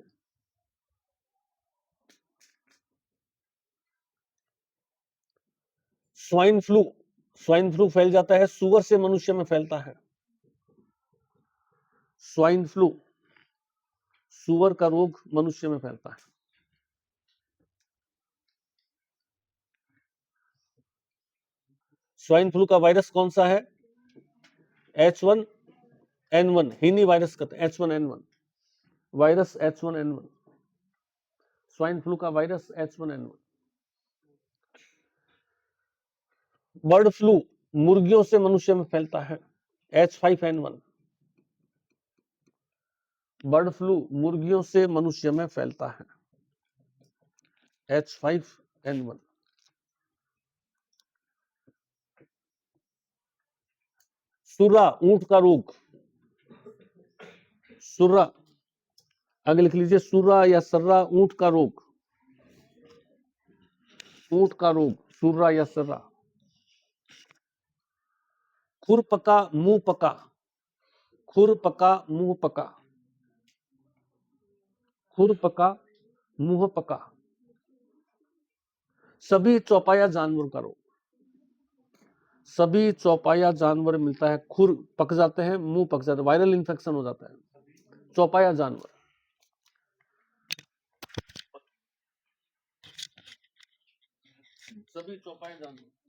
स्वाइन फ्लू, स्वाइन फ्लू फैल जाता है, सुअर से मनुष्य में फैलता है। स्वाइन फ्लू, सुअर का रोग मनुष्य में फैलता है। स्वाइन फ्लू का वायरस कौन सा है? H1N1, हिनी वायरस कहते हैं, H1N1 virus, H1N1 swine flu का वायरस H1N1। बर्ड फ्लू मुर्गियों से मनुष्य में फैलता है, H5N1 बर्ड फ्लू मुर्गियों से मनुष्य में फैलता है, H5N1। सुर्रा, ऊंट का रोग, सुर्रा, आगे लिख लीजिए, सुर्रा या सर्रा, ऊंट का रोग, ऊंट का रोग, सुर्रा या सर्रा। खुर पका, मुंह पका, खुर पका, मुंह पका, खुर पका, मुंह पका। सभी चौपाया जानवर का रोग, सभी चौपाया जानवर मिलता है, खुर पक जाते हैं, मुंह पक जाता है, वायरल इंफेक्शन हो जाता है। चौपाया जानवर, सभी चौपाया जानवर।